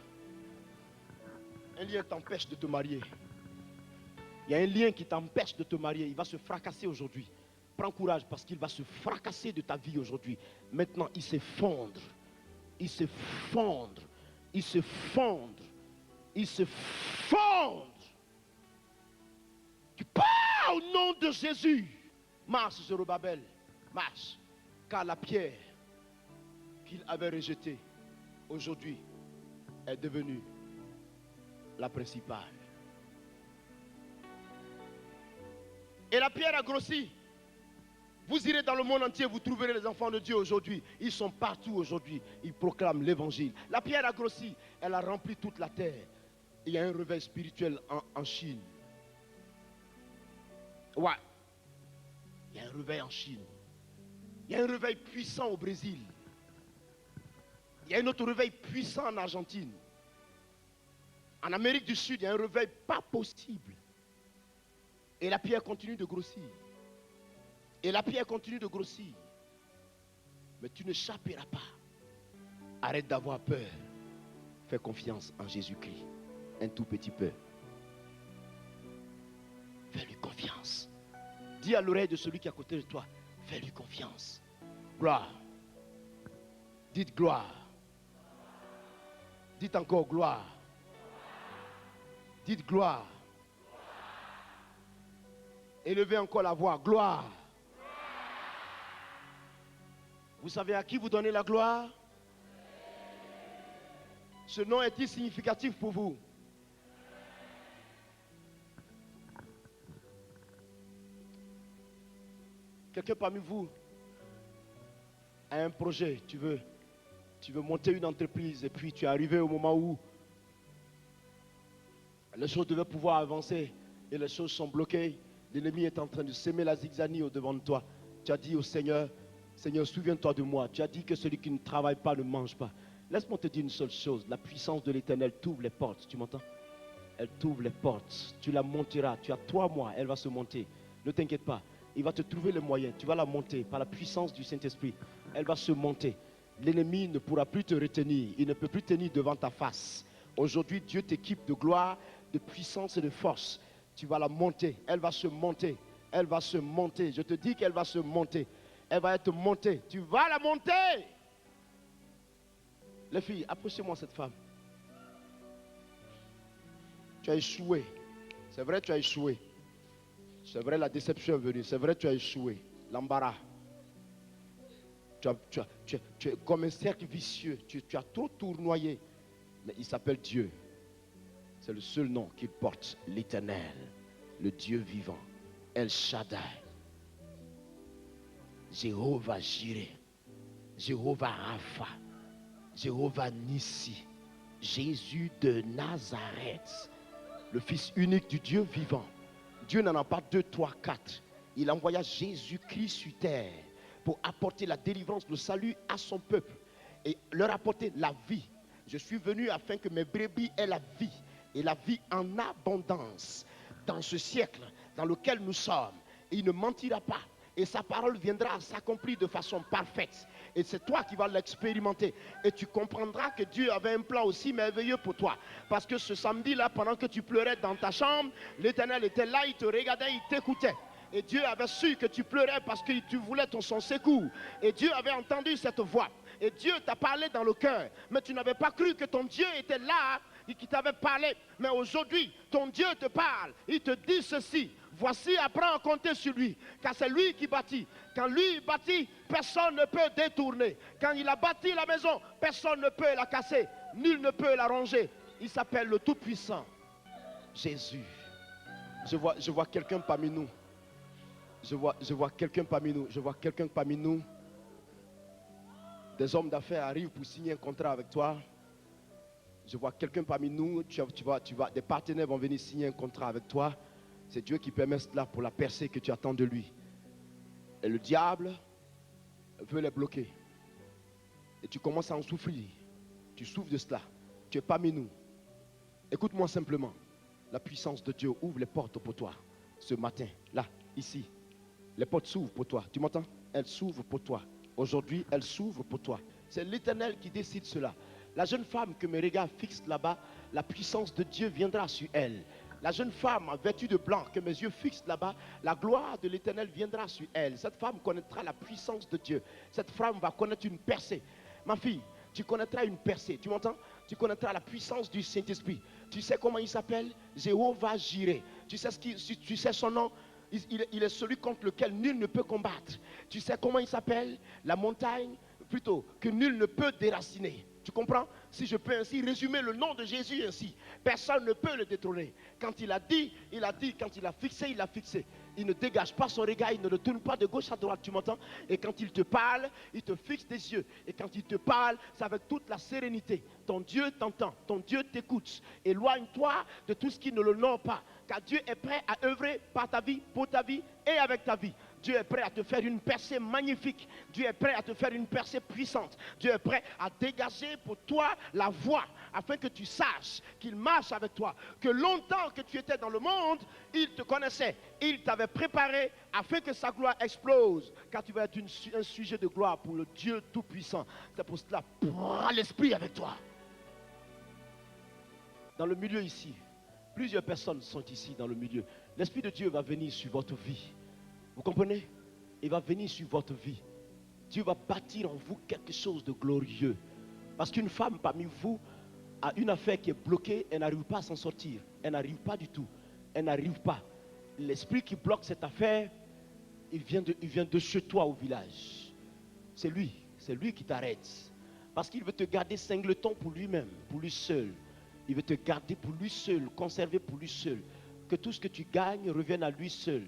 Un lien t'empêche de te marier. Il y a un lien qui t'empêche de te marier. Il va se fracasser aujourd'hui. Prends courage parce qu'il va se fracasser de ta vie aujourd'hui. Maintenant, il s'effondre. Il s'effondre. Il s'effondre. Il s'effondre. Tu pars au nom de Jésus. Marche, Zorobabel. Marche. Car la pierre qu'il avait rejetée, aujourd'hui, est devenue la principale. Et la pierre a grossi. Vous irez dans le monde entier, vous trouverez les enfants de Dieu aujourd'hui. Ils sont partout aujourd'hui. Ils proclament l'évangile. La pierre a grossi. Elle a rempli toute la terre. Il y a un réveil spirituel en Chine. Ouais. Il y a un réveil en Chine. Il y a un réveil puissant au Brésil. Il y a un autre réveil puissant en Argentine. En Amérique du Sud, il y a un réveil pas possible. Et la pierre continue de grossir. Et la pierre continue de grossir. Mais tu ne chapperas pas. Arrête d'avoir peur. Fais confiance en Jésus-Christ. Un tout petit peu. Fais-lui confiance. Dis à l'oreille de celui qui est à côté de toi. Fais-lui confiance. Gloire. Dites gloire. Dites encore gloire. Dites gloire. Élevez encore la voix. Gloire. Vous savez à qui vous donnez la gloire? Ce nom est-il significatif pour vous? Quelqu'un parmi vous a un projet, tu veux monter une entreprise et puis tu es arrivé au moment où les choses devaient pouvoir avancer et les choses sont bloquées. L'ennemi est en train de s'aimer la zigzanie au devant de toi. Tu as dit au Seigneur, Seigneur, souviens-toi de moi. Tu as dit que celui qui ne travaille pas ne mange pas. Laisse-moi te dire une seule chose. La puissance de l'Éternel t'ouvre les portes. Tu m'entends? Elle t'ouvre les portes. Tu la monteras. Tu as 3 mois. Elle va se monter. Ne t'inquiète pas. Il va te trouver les moyens. Tu vas la monter par la puissance du Saint-Esprit. Elle va se monter. L'ennemi ne pourra plus te retenir. Il ne peut plus tenir devant ta face. Aujourd'hui, Dieu t'équipe de gloire, de puissance et de force. Tu vas la monter. Elle va se monter. Elle va se monter. Je te dis qu'elle va se monter. Elle va être montée. Tu vas la monter. Les filles, approchez-moi cette femme. Tu as échoué. C'est vrai, tu as échoué. C'est vrai, la déception est venue. C'est vrai, tu as échoué. L'embarras. Tu es comme un cercle vicieux. Tu as trop tournoyé. Mais il s'appelle Dieu. C'est le seul nom qu'il porte. L'Éternel. Le Dieu vivant. El Shaddai. Jéhovah Jireh. Jéhovah Rapha. Jéhovah Nissi. Jésus de Nazareth. Le Fils unique du Dieu vivant. Dieu n'en a pas 2, 3, 4. Il envoya Jésus-Christ sur terre pour apporter la délivrance, le salut à son peuple et leur apporter la vie. Je suis venu afin que mes brebis aient la vie et la vie en abondance. Dans ce siècle dans lequel nous sommes, il ne mentira pas et sa parole viendra s'accomplir de façon parfaite. Et c'est toi qui vas l'expérimenter. Et tu comprendras que Dieu avait un plan aussi merveilleux pour toi. Parce que ce samedi-là, pendant que tu pleurais dans ta chambre, l'Éternel était là, il te regardait, il t'écoutait. Et Dieu avait su que tu pleurais parce que tu voulais son secours. Et Dieu avait entendu cette voix. Et Dieu t'a parlé dans le cœur. Mais tu n'avais pas cru que ton Dieu était là et qu'il t'avait parlé. Mais aujourd'hui, ton Dieu te parle. Il te dit ceci. Voici, apprends à compter sur lui. Car c'est lui qui bâtit. Quand lui bâtit, personne ne peut détourner. Quand il a bâti la maison, personne ne peut la casser. Nul ne peut la ronger. Il s'appelle le Tout-Puissant. Jésus. Je vois quelqu'un parmi nous. Je vois quelqu'un parmi nous. Je vois quelqu'un parmi nous. Des hommes d'affaires arrivent pour signer un contrat avec toi. Je vois quelqu'un parmi nous. Des partenaires vont venir signer un contrat avec toi. C'est Dieu qui permet cela pour la percée que tu attends de lui. Et le diable veut les bloquer. Et tu commences à en souffrir. Tu souffres de cela. Tu es parmi nous. Écoute-moi simplement. La puissance de Dieu ouvre les portes pour toi. Ce matin, là, ici. Les portes s'ouvrent pour toi. Tu m'entends? Elles s'ouvrent pour toi. Aujourd'hui, elles s'ouvrent pour toi. C'est l'Éternel qui décide cela. La jeune femme que mes regards fixent là-bas, la puissance de Dieu viendra sur elle. La jeune femme vêtue de blanc que mes yeux fixent là-bas, la gloire de l'Éternel viendra sur elle. Cette femme connaîtra la puissance de Dieu. Cette femme va connaître une percée. Ma fille, tu connaîtras une percée. Tu m'entends? Tu connaîtras la puissance du Saint-Esprit. Tu sais comment il s'appelle? Jéhovah Jireh. Tu sais son nom? Il est celui contre lequel nul ne peut combattre. Tu sais comment il s'appelle? La montagne, plutôt, que nul ne peut déraciner. Tu comprends? Si je peux ainsi résumer le nom de Jésus ainsi, personne ne peut le détrôner. Quand il a dit, il a dit. Quand il a fixé, il a fixé. Il ne dégage pas son regard, il ne le tourne pas de gauche à droite, tu m'entends? Et quand il te parle, il te fixe des yeux. Et quand il te parle, c'est avec toute la sérénité. Ton Dieu t'entend, ton Dieu t'écoute. Éloigne-toi de tout ce qui ne l'honore pas. Car Dieu est prêt à œuvrer par ta vie, pour ta vie et avec ta vie. Dieu est prêt à te faire une percée magnifique. Dieu est prêt à te faire une percée puissante. Dieu est prêt à dégager pour toi la voie afin que tu saches qu'il marche avec toi. Que longtemps que tu étais dans le monde, il te connaissait. Il t'avait préparé afin que sa gloire explose. Car tu vas être un sujet de gloire pour le Dieu Tout-Puissant. C'est pour cela, prends l'Esprit avec toi. Dans le milieu ici, plusieurs personnes sont ici dans le milieu. L'Esprit de Dieu va venir sur votre vie. Vous comprenez? Il va venir sur votre vie. Dieu va bâtir en vous quelque chose de glorieux. Parce qu'une femme parmi vous a une affaire qui est bloquée, elle n'arrive pas à s'en sortir. Elle n'arrive pas du tout. Elle n'arrive pas. L'esprit qui bloque cette affaire, il vient de chez toi au village. C'est lui qui t'arrête. Parce qu'il veut te garder singleton pour lui-même, pour lui seul. Il veut te garder pour lui seul, conserver pour lui seul. Que tout ce que tu gagnes revienne à lui seul.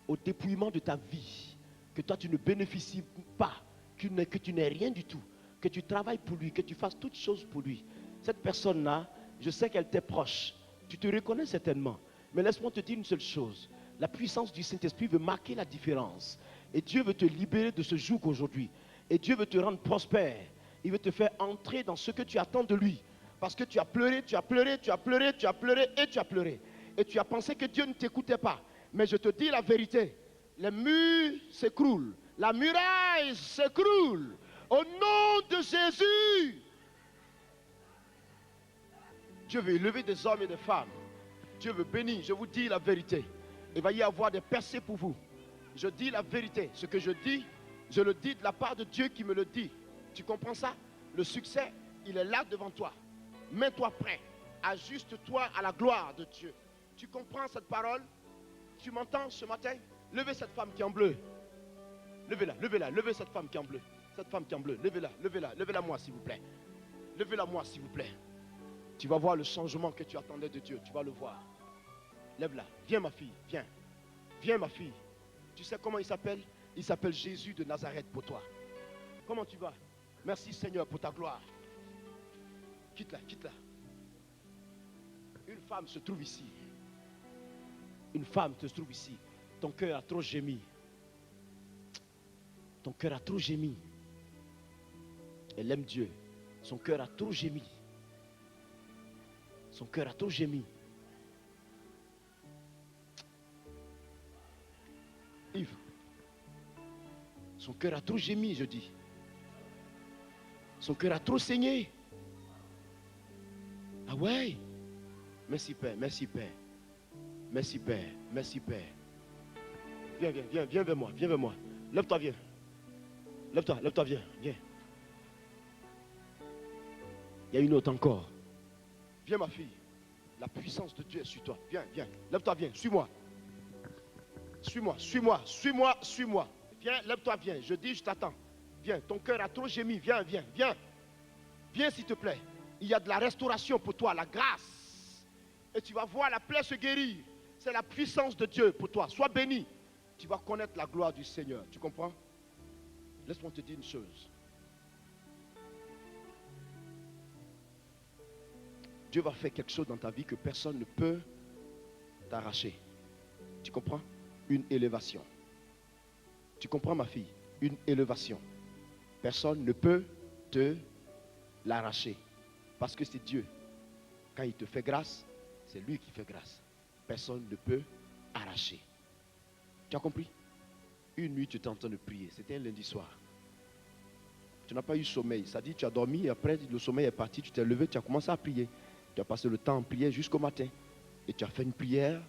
Au dépouillement de ta vie, que toi tu ne bénéficies pas, que tu n'aies rien du tout, que tu travailles pour lui, que tu fasses toutes choses pour lui. Cette personne-là, je sais qu'elle t'est proche, tu te reconnais certainement, mais laisse-moi te dire une seule chose, la puissance du Saint-Esprit veut marquer la différence, et Dieu veut te libérer de ce joug aujourd'hui, et Dieu veut te rendre prospère, il veut te faire entrer dans ce que tu attends de lui, parce que tu as pleuré, tu as pleuré, tu as pleuré, tu as pleuré, et tu as pleuré, et tu as pensé que Dieu ne t'écoutait pas. Mais je te dis la vérité, les murs s'écroulent, la muraille s'écroule au nom de Jésus. Dieu veut élever des hommes et des femmes. Dieu veut bénir, je vous dis la vérité. Il va y avoir des percées pour vous. Je dis la vérité, ce que je dis, je le dis de la part de Dieu qui me le dit. Tu comprends ça? Le succès, il est là devant toi. Mets-toi prêt, ajuste-toi à la gloire de Dieu. Tu comprends cette parole? Tu m'entends ce matin? Levez cette femme qui est en bleu. Levez-la, levez-la, levez cette femme qui est en bleu. Cette femme qui est en bleu, levez-la, levez-la, levez-la moi s'il vous plaît. Levez-la moi s'il vous plaît. Tu vas voir le changement que tu attendais de Dieu, tu vas le voir. Lève-la, viens ma fille, viens. Viens ma fille. Tu sais comment il s'appelle? Il s'appelle Jésus de Nazareth pour toi. Comment tu vas? Merci Seigneur pour ta gloire. Quitte-la, quitte-la. Une femme se trouve ici. Une femme te trouve ici. Ton cœur a trop gémi. Ton cœur a trop gémi. Elle aime Dieu. Son cœur a trop gémi. Son cœur a trop gémi. Yves. Son cœur a trop gémi, je dis. Son cœur a trop saigné. Ah ouais? Merci Père, merci Père. Merci Père, merci Père. Viens, viens, viens, viens vers moi, viens vers moi. Lève-toi, viens. Lève-toi, lève-toi, viens, viens. Il y a une autre encore. Viens ma fille. La puissance de Dieu est sur toi. Viens, viens. Lève-toi, viens, suis-moi. Suis-moi, suis-moi, suis-moi, suis-moi. Viens, lève-toi, viens. Je dis, je t'attends. Viens, ton cœur a trop gémi. Viens, viens, viens. Viens s'il te plaît. Il y a de la restauration pour toi, la grâce. Et tu vas voir la plaie se guérir. C'est la puissance de Dieu pour toi. Sois béni. Tu vas connaître la gloire du Seigneur. Tu comprends? Laisse-moi te dire une chose. Dieu va faire quelque chose dans ta vie que personne ne peut t'arracher. Tu comprends? Une élévation. Tu comprends ma fille? Une élévation. Personne ne peut te l'arracher. Parce que c'est Dieu. Quand il te fait grâce, c'est lui qui fait grâce. Personne ne peut arracher. Tu as compris? Une nuit, tu étais en train de prier. C'était un lundi soir. Tu n'as pas eu sommeil. Ça dit, tu as dormi, et après le sommeil est parti, tu t'es levé, tu as commencé à prier. Tu as passé le temps en prière jusqu'au matin. Et tu as fait une prière.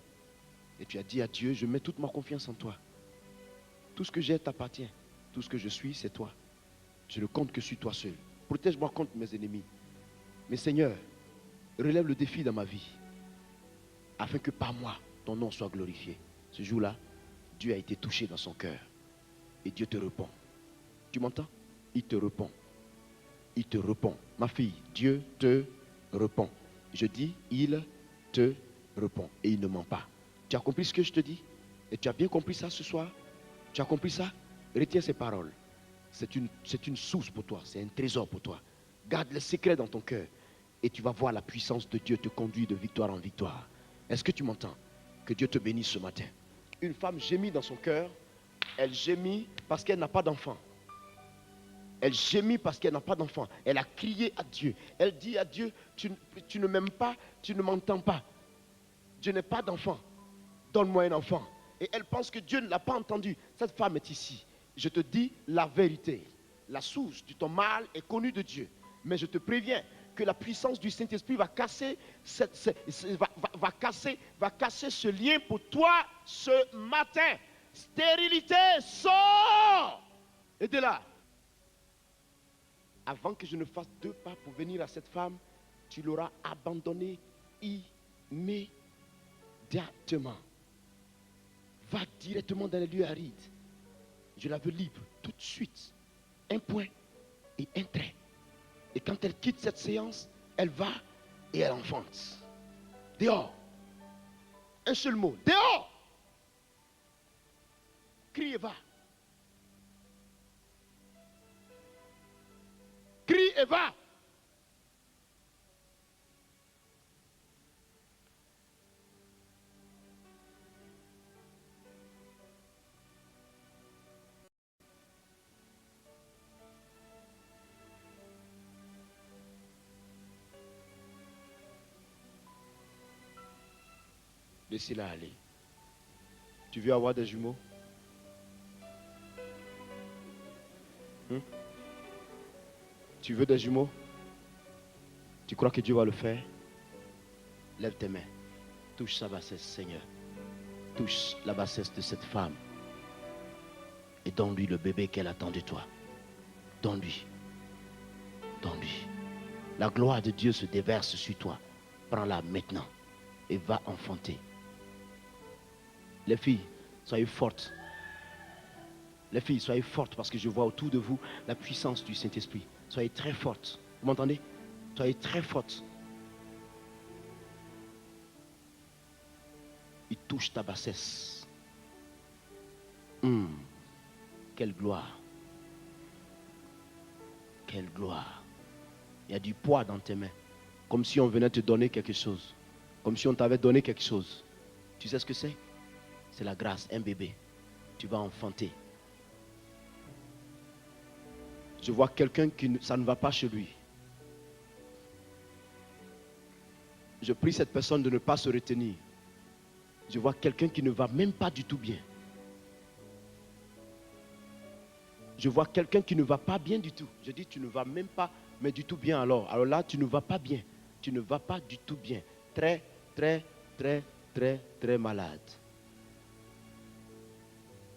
Et tu as dit à Dieu, je mets toute ma confiance en toi. Tout ce que j'ai t'appartient. Tout ce que je suis, c'est toi. Je ne compte que sur toi seul. Protège-moi contre mes ennemis. Mais Seigneur, relève le défi dans ma vie. Afin que par moi, ton nom soit glorifié. Ce jour-là, Dieu a été touché dans son cœur. Et Dieu te répond. Tu m'entends? Il te répond. Il te répond. Ma fille, Dieu te répond. Je dis, il te répond. Et il ne ment pas. Tu as compris ce que je te dis? Et tu as bien compris ça ce soir? Tu as compris ça? Retiens ces paroles. C'est une source pour toi. C'est un trésor pour toi. Garde le secret dans ton cœur. Et tu vas voir la puissance de Dieu te conduire de victoire en victoire. Est-ce que tu m'entends? Que Dieu te bénisse ce matin. Une femme gémit dans son cœur. Elle gémit parce qu'elle n'a pas d'enfant. Elle gémit parce qu'elle n'a pas d'enfant. Elle a crié à Dieu. Elle dit à Dieu, tu ne m'aimes pas, tu ne m'entends pas. Je n'ai pas d'enfant. Donne-moi un enfant. Et elle pense que Dieu ne l'a pas entendu. Cette femme est ici. Je te dis la vérité. La source de ton mal est connue de Dieu. Mais je te préviens que la puissance du Saint-Esprit va casser, va casser ce lien pour toi ce matin. Stérilité, sors! Et de là, avant que je ne fasse 2 pas pour venir à cette femme, tu l'auras abandonnée immédiatement. Va directement dans les lieux arides. Je la veux libre tout de suite. Un point et un trait. Et quand elle quitte cette séance, elle va et elle enfante. Dehors. Un seul mot. Dehors. Crie et va. Crie et va. Laissez-la aller. Tu veux avoir des jumeaux? Tu veux des jumeaux? Tu crois que Dieu va le faire? Lève tes mains. Touche sa bassesse, Seigneur. Touche la bassesse de cette femme. Et donne-lui le bébé qu'elle attend de toi. Donne-lui. Donne-lui. La gloire de Dieu se déverse sur toi. Prends-la maintenant et va enfanter. Les filles, soyez fortes. Les filles, soyez fortes parce que je vois autour de vous la puissance du Saint-Esprit. Soyez très fortes. Vous m'entendez? Soyez très fortes. Il touche ta bassesse. Quelle gloire. Quelle gloire. Il y a du poids dans tes mains. Comme si on venait te donner quelque chose. Comme si on t'avait donné quelque chose. Tu sais ce que c'est? C'est la grâce, un bébé. Tu vas enfanter. Je vois quelqu'un qui ça ne va pas chez lui. Je prie cette personne de ne pas se retenir. Je vois quelqu'un qui ne va même pas du tout bien. Je vois quelqu'un qui ne va pas bien du tout. Je dis tu ne vas même pas, mais du tout bien alors. Alors là, tu ne vas pas bien. Tu ne vas pas du tout bien. Très, très, très, très, très malade.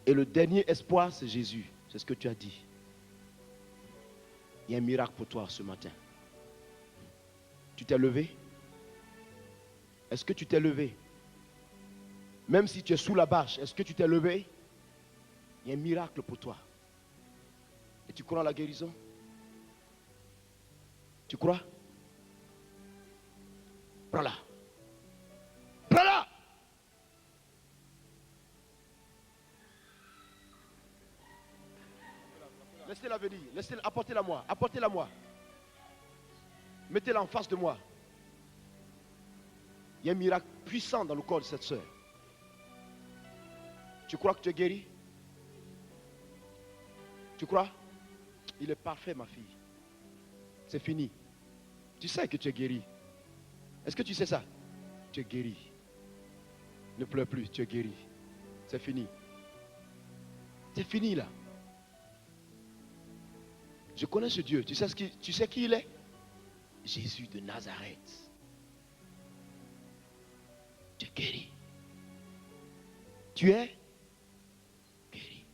Et le dernier espoir, c'est Jésus. C'est ce que tu as dit. Il y a un miracle pour toi ce matin. Tu t'es levé? Est-ce que tu t'es levé? Même si tu es sous la bâche, est-ce que tu t'es levé? Il y a un miracle pour toi. Et tu crois à la guérison? Tu crois? Prends-la. Prends-la! Laissez-la venir. Laissez-la, apportez-la moi. Apportez-la moi. Mettez-la en face de moi. Il y a un miracle puissant dans le corps de cette soeur. Tu crois que tu es guéri? Tu crois? Il est parfait, ma fille. C'est fini. Tu sais que tu es guéri. Est-ce que tu sais ça? Tu es guéri. Ne pleure plus, tu es guéri. C'est fini. C'est fini là. Je connais ce Dieu. Tu sais qui il est? Jésus de Nazareth. Tu es guéri. Tu es guéri.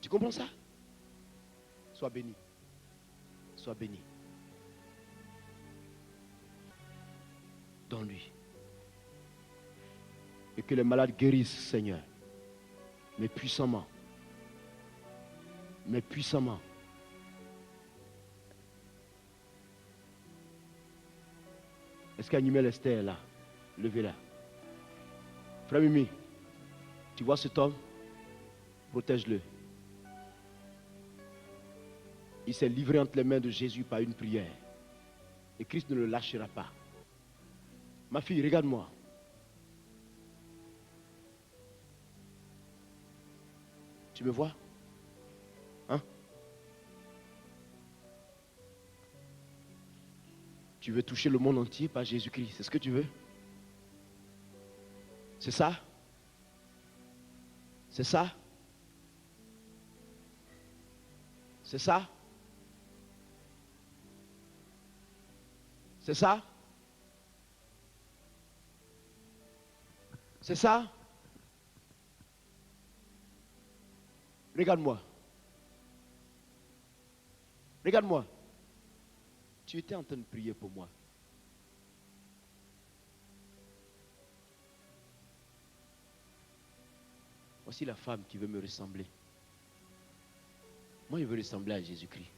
Tu comprends ça? Sois béni. Sois béni. Donne-lui. Et que les malades guérissent, Seigneur. Mais puissamment. Mais puissamment. Est-ce qu'Animel Esther est là? Levez-la. Frère Mimi, tu vois cet homme? Protège-le. Il s'est livré entre les mains de Jésus par une prière. Et Christ ne le lâchera pas. Ma fille, regarde-moi. Tu me vois? Hein? Tu veux toucher le monde entier par Jésus-Christ? C'est ce que tu veux? C'est ça? C'est ça? C'est ça? C'est ça? C'est ça? Regarde-moi. Regarde-moi. Tu étais en train de prier pour moi. Voici la femme qui veut me ressembler. Moi, je veux ressembler à Jésus-Christ.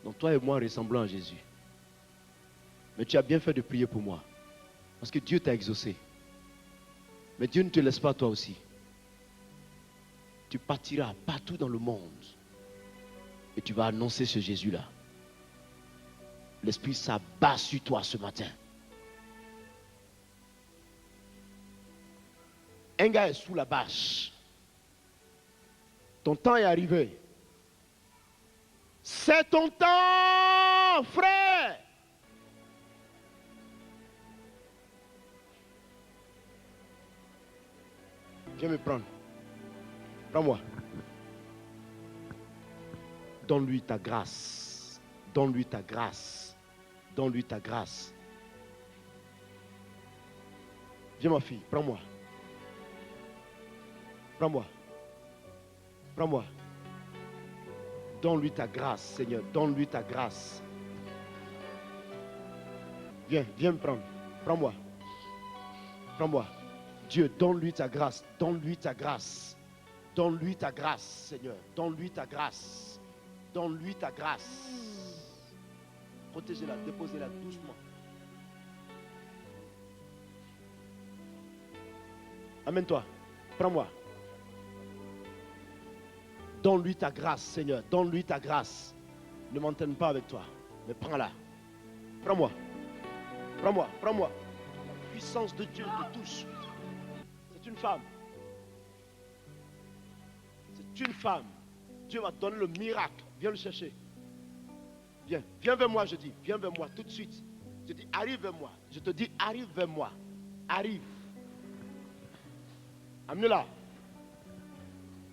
Donc toi et moi ressemblons à Jésus. Mais tu as bien fait de prier pour moi. Parce que Dieu t'a exaucé. Mais Dieu ne te laisse pas toi aussi. Tu partiras partout dans le monde. Et tu vas annoncer ce Jésus-là. L'Esprit s'abat sur toi ce matin. Un gars est sous la bâche. Ton temps est arrivé. C'est ton temps, frère. Viens me prendre. Prends-moi. Donne-lui ta grâce. Donne-lui ta grâce. Donne-lui ta grâce. Viens ma fille, prends-moi. Prends-moi. Prends-moi. Donne-lui ta grâce, Seigneur. Donne-lui ta grâce. Viens, viens me prendre. Prends-moi. Prends-moi. Dieu, donne-lui ta grâce. Donne-lui ta grâce. Donne-lui ta grâce, Seigneur. Donne-lui ta grâce. Donne-lui ta grâce. Protégez-la, déposez-la doucement. Amène-toi. Prends-moi. Donne-lui ta grâce, Seigneur. Donne-lui ta grâce. Ne m'entraîne pas avec toi, mais prends-la. Prends-moi. Prends-moi. Prends-moi. La puissance de Dieu te touche. C'est une femme. C'est une femme. Dieu va te donner le miracle. Viens le chercher. Viens. Viens vers moi, je dis. Viens vers moi tout de suite. Je dis, arrive vers moi. Je te dis, arrive vers moi. Arrive. Amenez-la.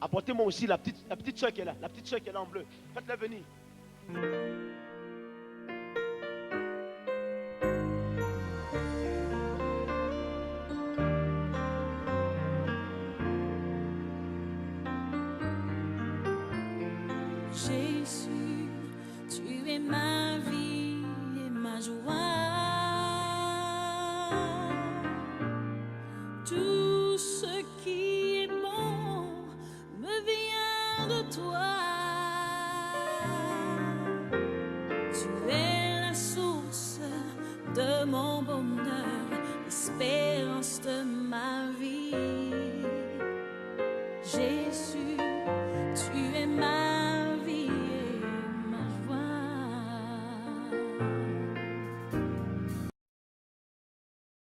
Apportez-moi aussi la petite soeur qui est là. La petite soeur qui est là en bleu. Faites-la venir. Jésus, tu es ma vie et ma joie. Tout ce qui est bon me vient de toi. Tu es la source de mon bonheur, l'espérance